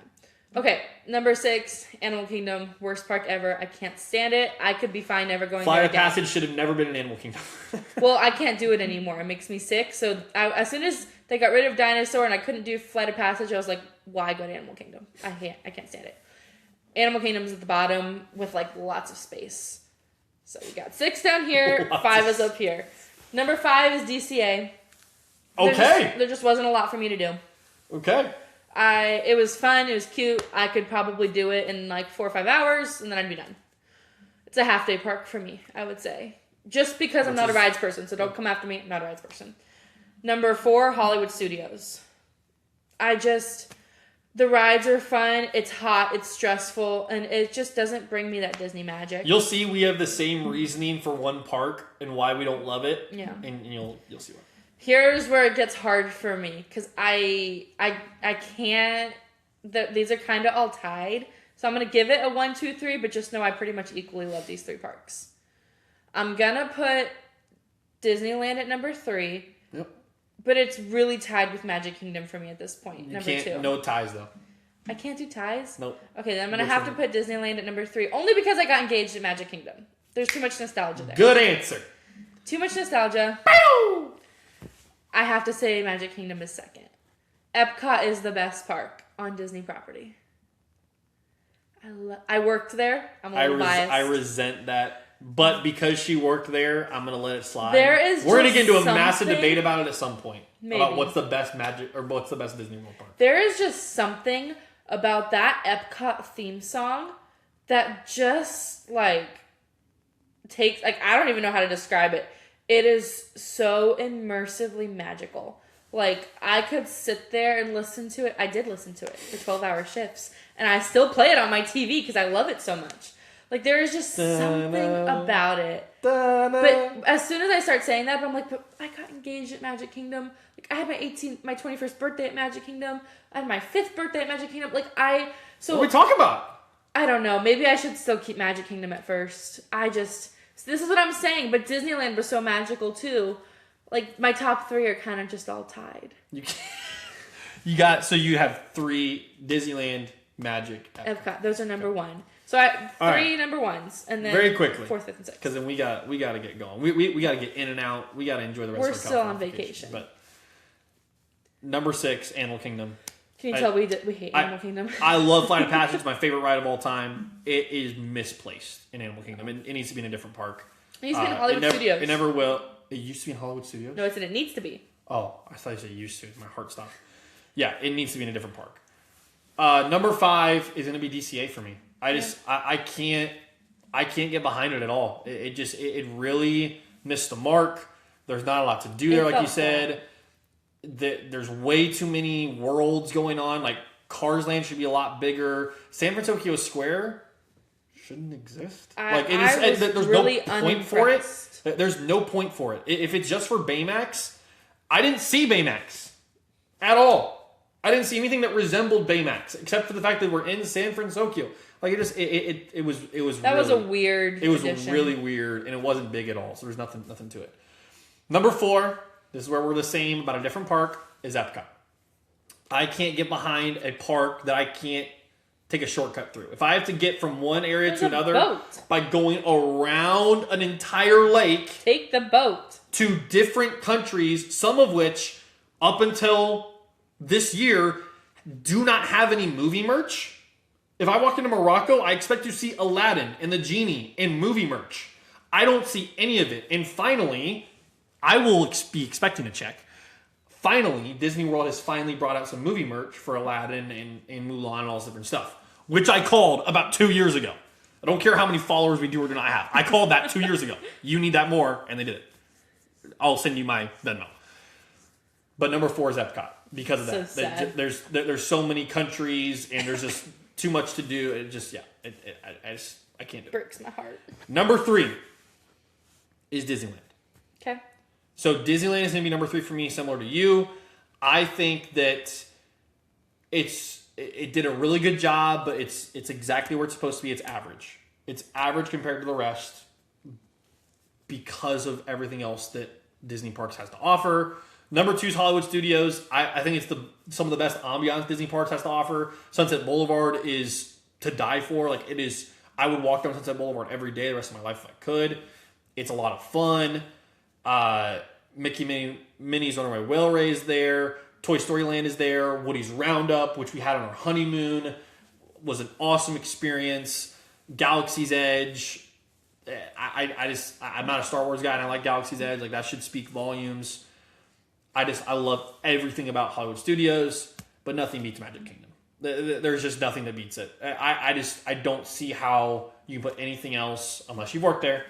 Okay, number 6, Animal Kingdom, worst park ever. I can't stand it. I could be fine never going there again. Flight of Passage should have never been in Animal Kingdom. Well, I can't do it anymore. It makes me sick. So as soon as they got rid of Dinosaur and I couldn't do Flight of Passage, I was like, why go to Animal Kingdom? I can't stand it. Animal Kingdom's at the bottom with like lots of space. So we got 6 down here, 5 is up here. Number 5 is DCA. Okay. There just wasn't a lot for me to do. Okay. It was fun. It was cute. I could probably do it in like 4 or 5 hours, and then I'd be done. It's a half-day park for me, I would say. Just because I'm not a rides person, so don't come after me. I'm not a rides person. Number 4, Hollywood Studios. The rides are fun. It's hot. It's stressful, and it just doesn't bring me that Disney magic. You'll see we have the same reasoning for one park and why we don't love it. Yeah. And you'll see why. Here's where it gets hard for me, because I can't... These are kind of all tied. So I'm going to give it a 1, 2, 3, but just know I pretty much equally love these 3 parks. I'm going to put Disneyland at number 3. Yep. But it's really tied with Magic Kingdom for me at this point. Number 2. No ties, though. I can't do ties? Nope. Okay, then I'm going to have to put Disneyland at number 3. Only because I got engaged at Magic Kingdom. There's too much nostalgia there. Good answer. Too much nostalgia. Bow! I have to say Magic Kingdom is second. Epcot is the best park on Disney property. I worked there. I'm a little biased. I resent that. But because she worked there, I'm going to let it slide. We're going to get into a massive debate about it at some point. Maybe. About what's the best what's the best Disney World park. There is just something about that Epcot theme song that just, like, takes... Like, I don't even know how to describe it. It is so immersively magical. Like, I could sit there and listen to it. I did listen to it for 12-hour shifts. And I still play it on my TV because I love it so much. Like, there is just something about it. But as soon as I start saying that, I'm like, but I got engaged at Magic Kingdom. Like, I had my 21st birthday at Magic Kingdom. I had my 5th birthday at Magic Kingdom. Like, So what are we talking about? I don't know. Maybe I should still keep Magic Kingdom at first. This is what I'm saying. But Disneyland was so magical, too. Like, my top 3 are kind of just all tied. You have 3 Disneyland, Magic, Epcot. Those are number 1. So I have 3 number 1s, and then very quickly 4th, 5th, and 6th. Because then we got to get going. We got to get in and out. We got to enjoy the rest of our We're still on vacation. But number 6, Animal Kingdom. Can you tell we hate Animal Kingdom? I love Flight of Passage. It's my favorite ride of all time. It is misplaced in Animal Kingdom. It needs to be in a different park. It needs to be in Hollywood Studios. It never will. It used to be in Hollywood Studios? No, it needs to be. Oh, I thought you said used to. My heart stopped. Yeah, it needs to be in a different park. Number 5 is going to be DCA for me. I can't get behind it at all. It really missed the mark. There's not a lot to do there, like you said. There's way too many worlds going on. Like, Cars Land should be a lot bigger. San Francisco Square shouldn't exist. There's really no point for it. There's no point for it. If it's just for Baymax, I didn't see Baymax at all. I didn't see anything that resembled Baymax, except for the fact that we're in San Francisco. Like, it was a weird. It was really weird, and it wasn't big at all. So there's nothing to it. Number 4, this is where we're the same about a different park, is Epcot. I can't get behind a park that I can't take a shortcut through. If I have to get from one area to another by going around an entire lake, take the boat to different countries, some of which up until this year do not have any movie merch. If I walk into Morocco, I expect to see Aladdin and the Genie in movie merch. I don't see any of it. And finally, I will be expecting a check. Finally, Disney World has finally brought out some movie merch for Aladdin and Mulan and all this different stuff, which I called about 2 years ago. I don't care how many followers we do or do not have. I called that 2 years ago. You need that more, and they did it. I'll send you my Venmo. But number 4 is Epcot because of that. So sad. There's so many countries, and there's just too much to do. I can't do it. Breaks my heart. Number 3 is Disneyland. Okay. So Disneyland is going to be number 3 for me, similar to you. I think that it did a really good job, but it's exactly where it's supposed to be. It's average. It's average compared to the rest because of everything else that Disney Parks has to offer. Number 2 is Hollywood Studios. I think it's some of the best ambiance Disney Parks has to offer. Sunset Boulevard is to die for. Like, it is. I would walk down Sunset Boulevard every day the rest of my life if I could. It's a lot of fun. Minnie's Runaway Railway is there. Toy Story Land is there. Woody's Roundup, which we had on our honeymoon, was an awesome experience. Galaxy's Edge. I'm not a Star Wars guy, and I like Galaxy's Edge. Like, that should speak volumes. I love everything about Hollywood Studios, but nothing beats Magic Kingdom. There's just nothing that beats it. I don't see how you can put anything else, unless you've worked there,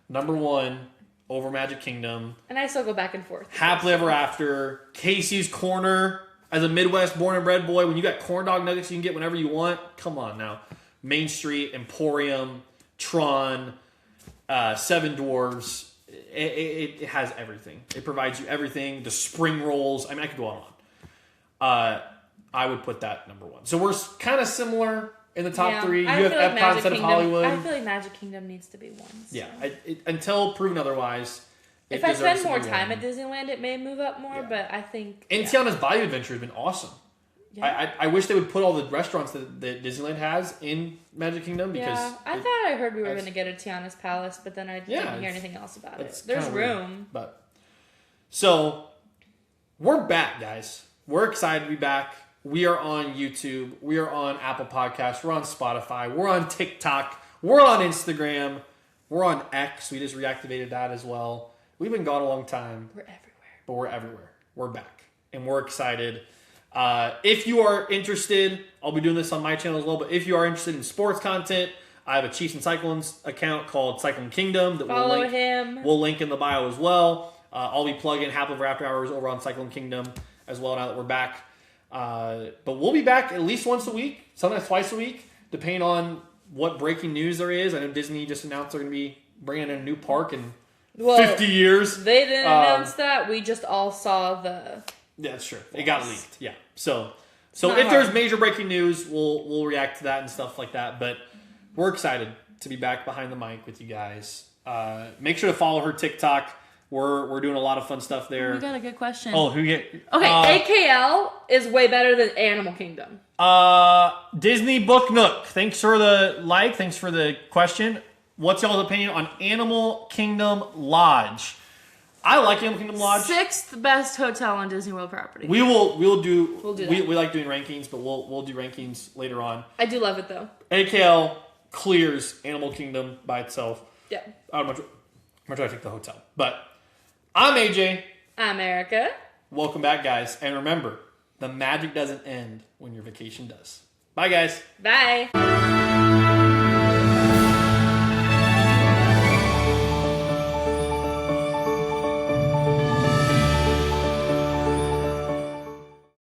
number 1 over Magic Kingdom. And I still go back and forth. Happily Ever After. Casey's Corner. As a Midwest born and bred boy, when you got corn dog nuggets you can get whenever you want, come on now. Main Street, Emporium, Tron, Seven Dwarves. It has everything. It provides you everything. The spring rolls. I mean, I could go on and on. I would put that number 1. So we're kind of similar in the top 3. You have Epcot instead of Hollywood. I feel like Magic Kingdom needs to be 1. So. Yeah. Until proven otherwise. If I spend more time at Disneyland, it may move up more, but I think... And Tiana's Bayou Adventure has been awesome. Yeah. I wish they would put all the restaurants that Disneyland has in Magic Kingdom because... Yeah, I thought I heard we were going to get a Tiana's Palace, but then I didn't hear anything else about it. There's room. So, we're back, guys. we're excited to be back. We are on YouTube. We are on Apple Podcasts. We're on Spotify. We're on TikTok. We're on Instagram. We're on X. We just reactivated that as well. We've been gone a long time. We're everywhere. But we're everywhere. We're back. And we're excited. If you are interested, I'll be doing this on my channel as well, but if you are interested in sports content, I have a Chiefs and Cyclones account called Cyclone Kingdom that Follow him. We'll link in the bio as well. I'll be plugging Happily After Hours over on Cyclone Kingdom as well now that we're back. But we'll be back at least once a week, sometimes twice a week, depending on what breaking news there is. I know Disney just announced they're going to be bringing in a new park in 50 years. They didn't announce that. We just all saw the... Yeah, that's true. It got leaked. Yeah. So if there's major breaking news, we'll react to that and stuff like that. But we're excited to be back behind the mic with you guys. Make sure to follow her TikTok. We're doing a lot of fun stuff there. We got a good question. Oh, who get? Okay, AKL is way better than Animal Kingdom. Disney Book Nook. Thanks for the like. Thanks for the question. What's y'all's opinion on Animal Kingdom Lodge? I like Animal Kingdom Lodge. 6th best hotel on Disney World property. We'll do that. We like doing rankings, but we'll do rankings later on. I do love it though. AKL clears Animal Kingdom by itself. Yeah. I'd much rather take the hotel. But I'm AJ. I'm Erica. Welcome back, guys. And remember, the magic doesn't end when your vacation does. Bye, guys. Bye.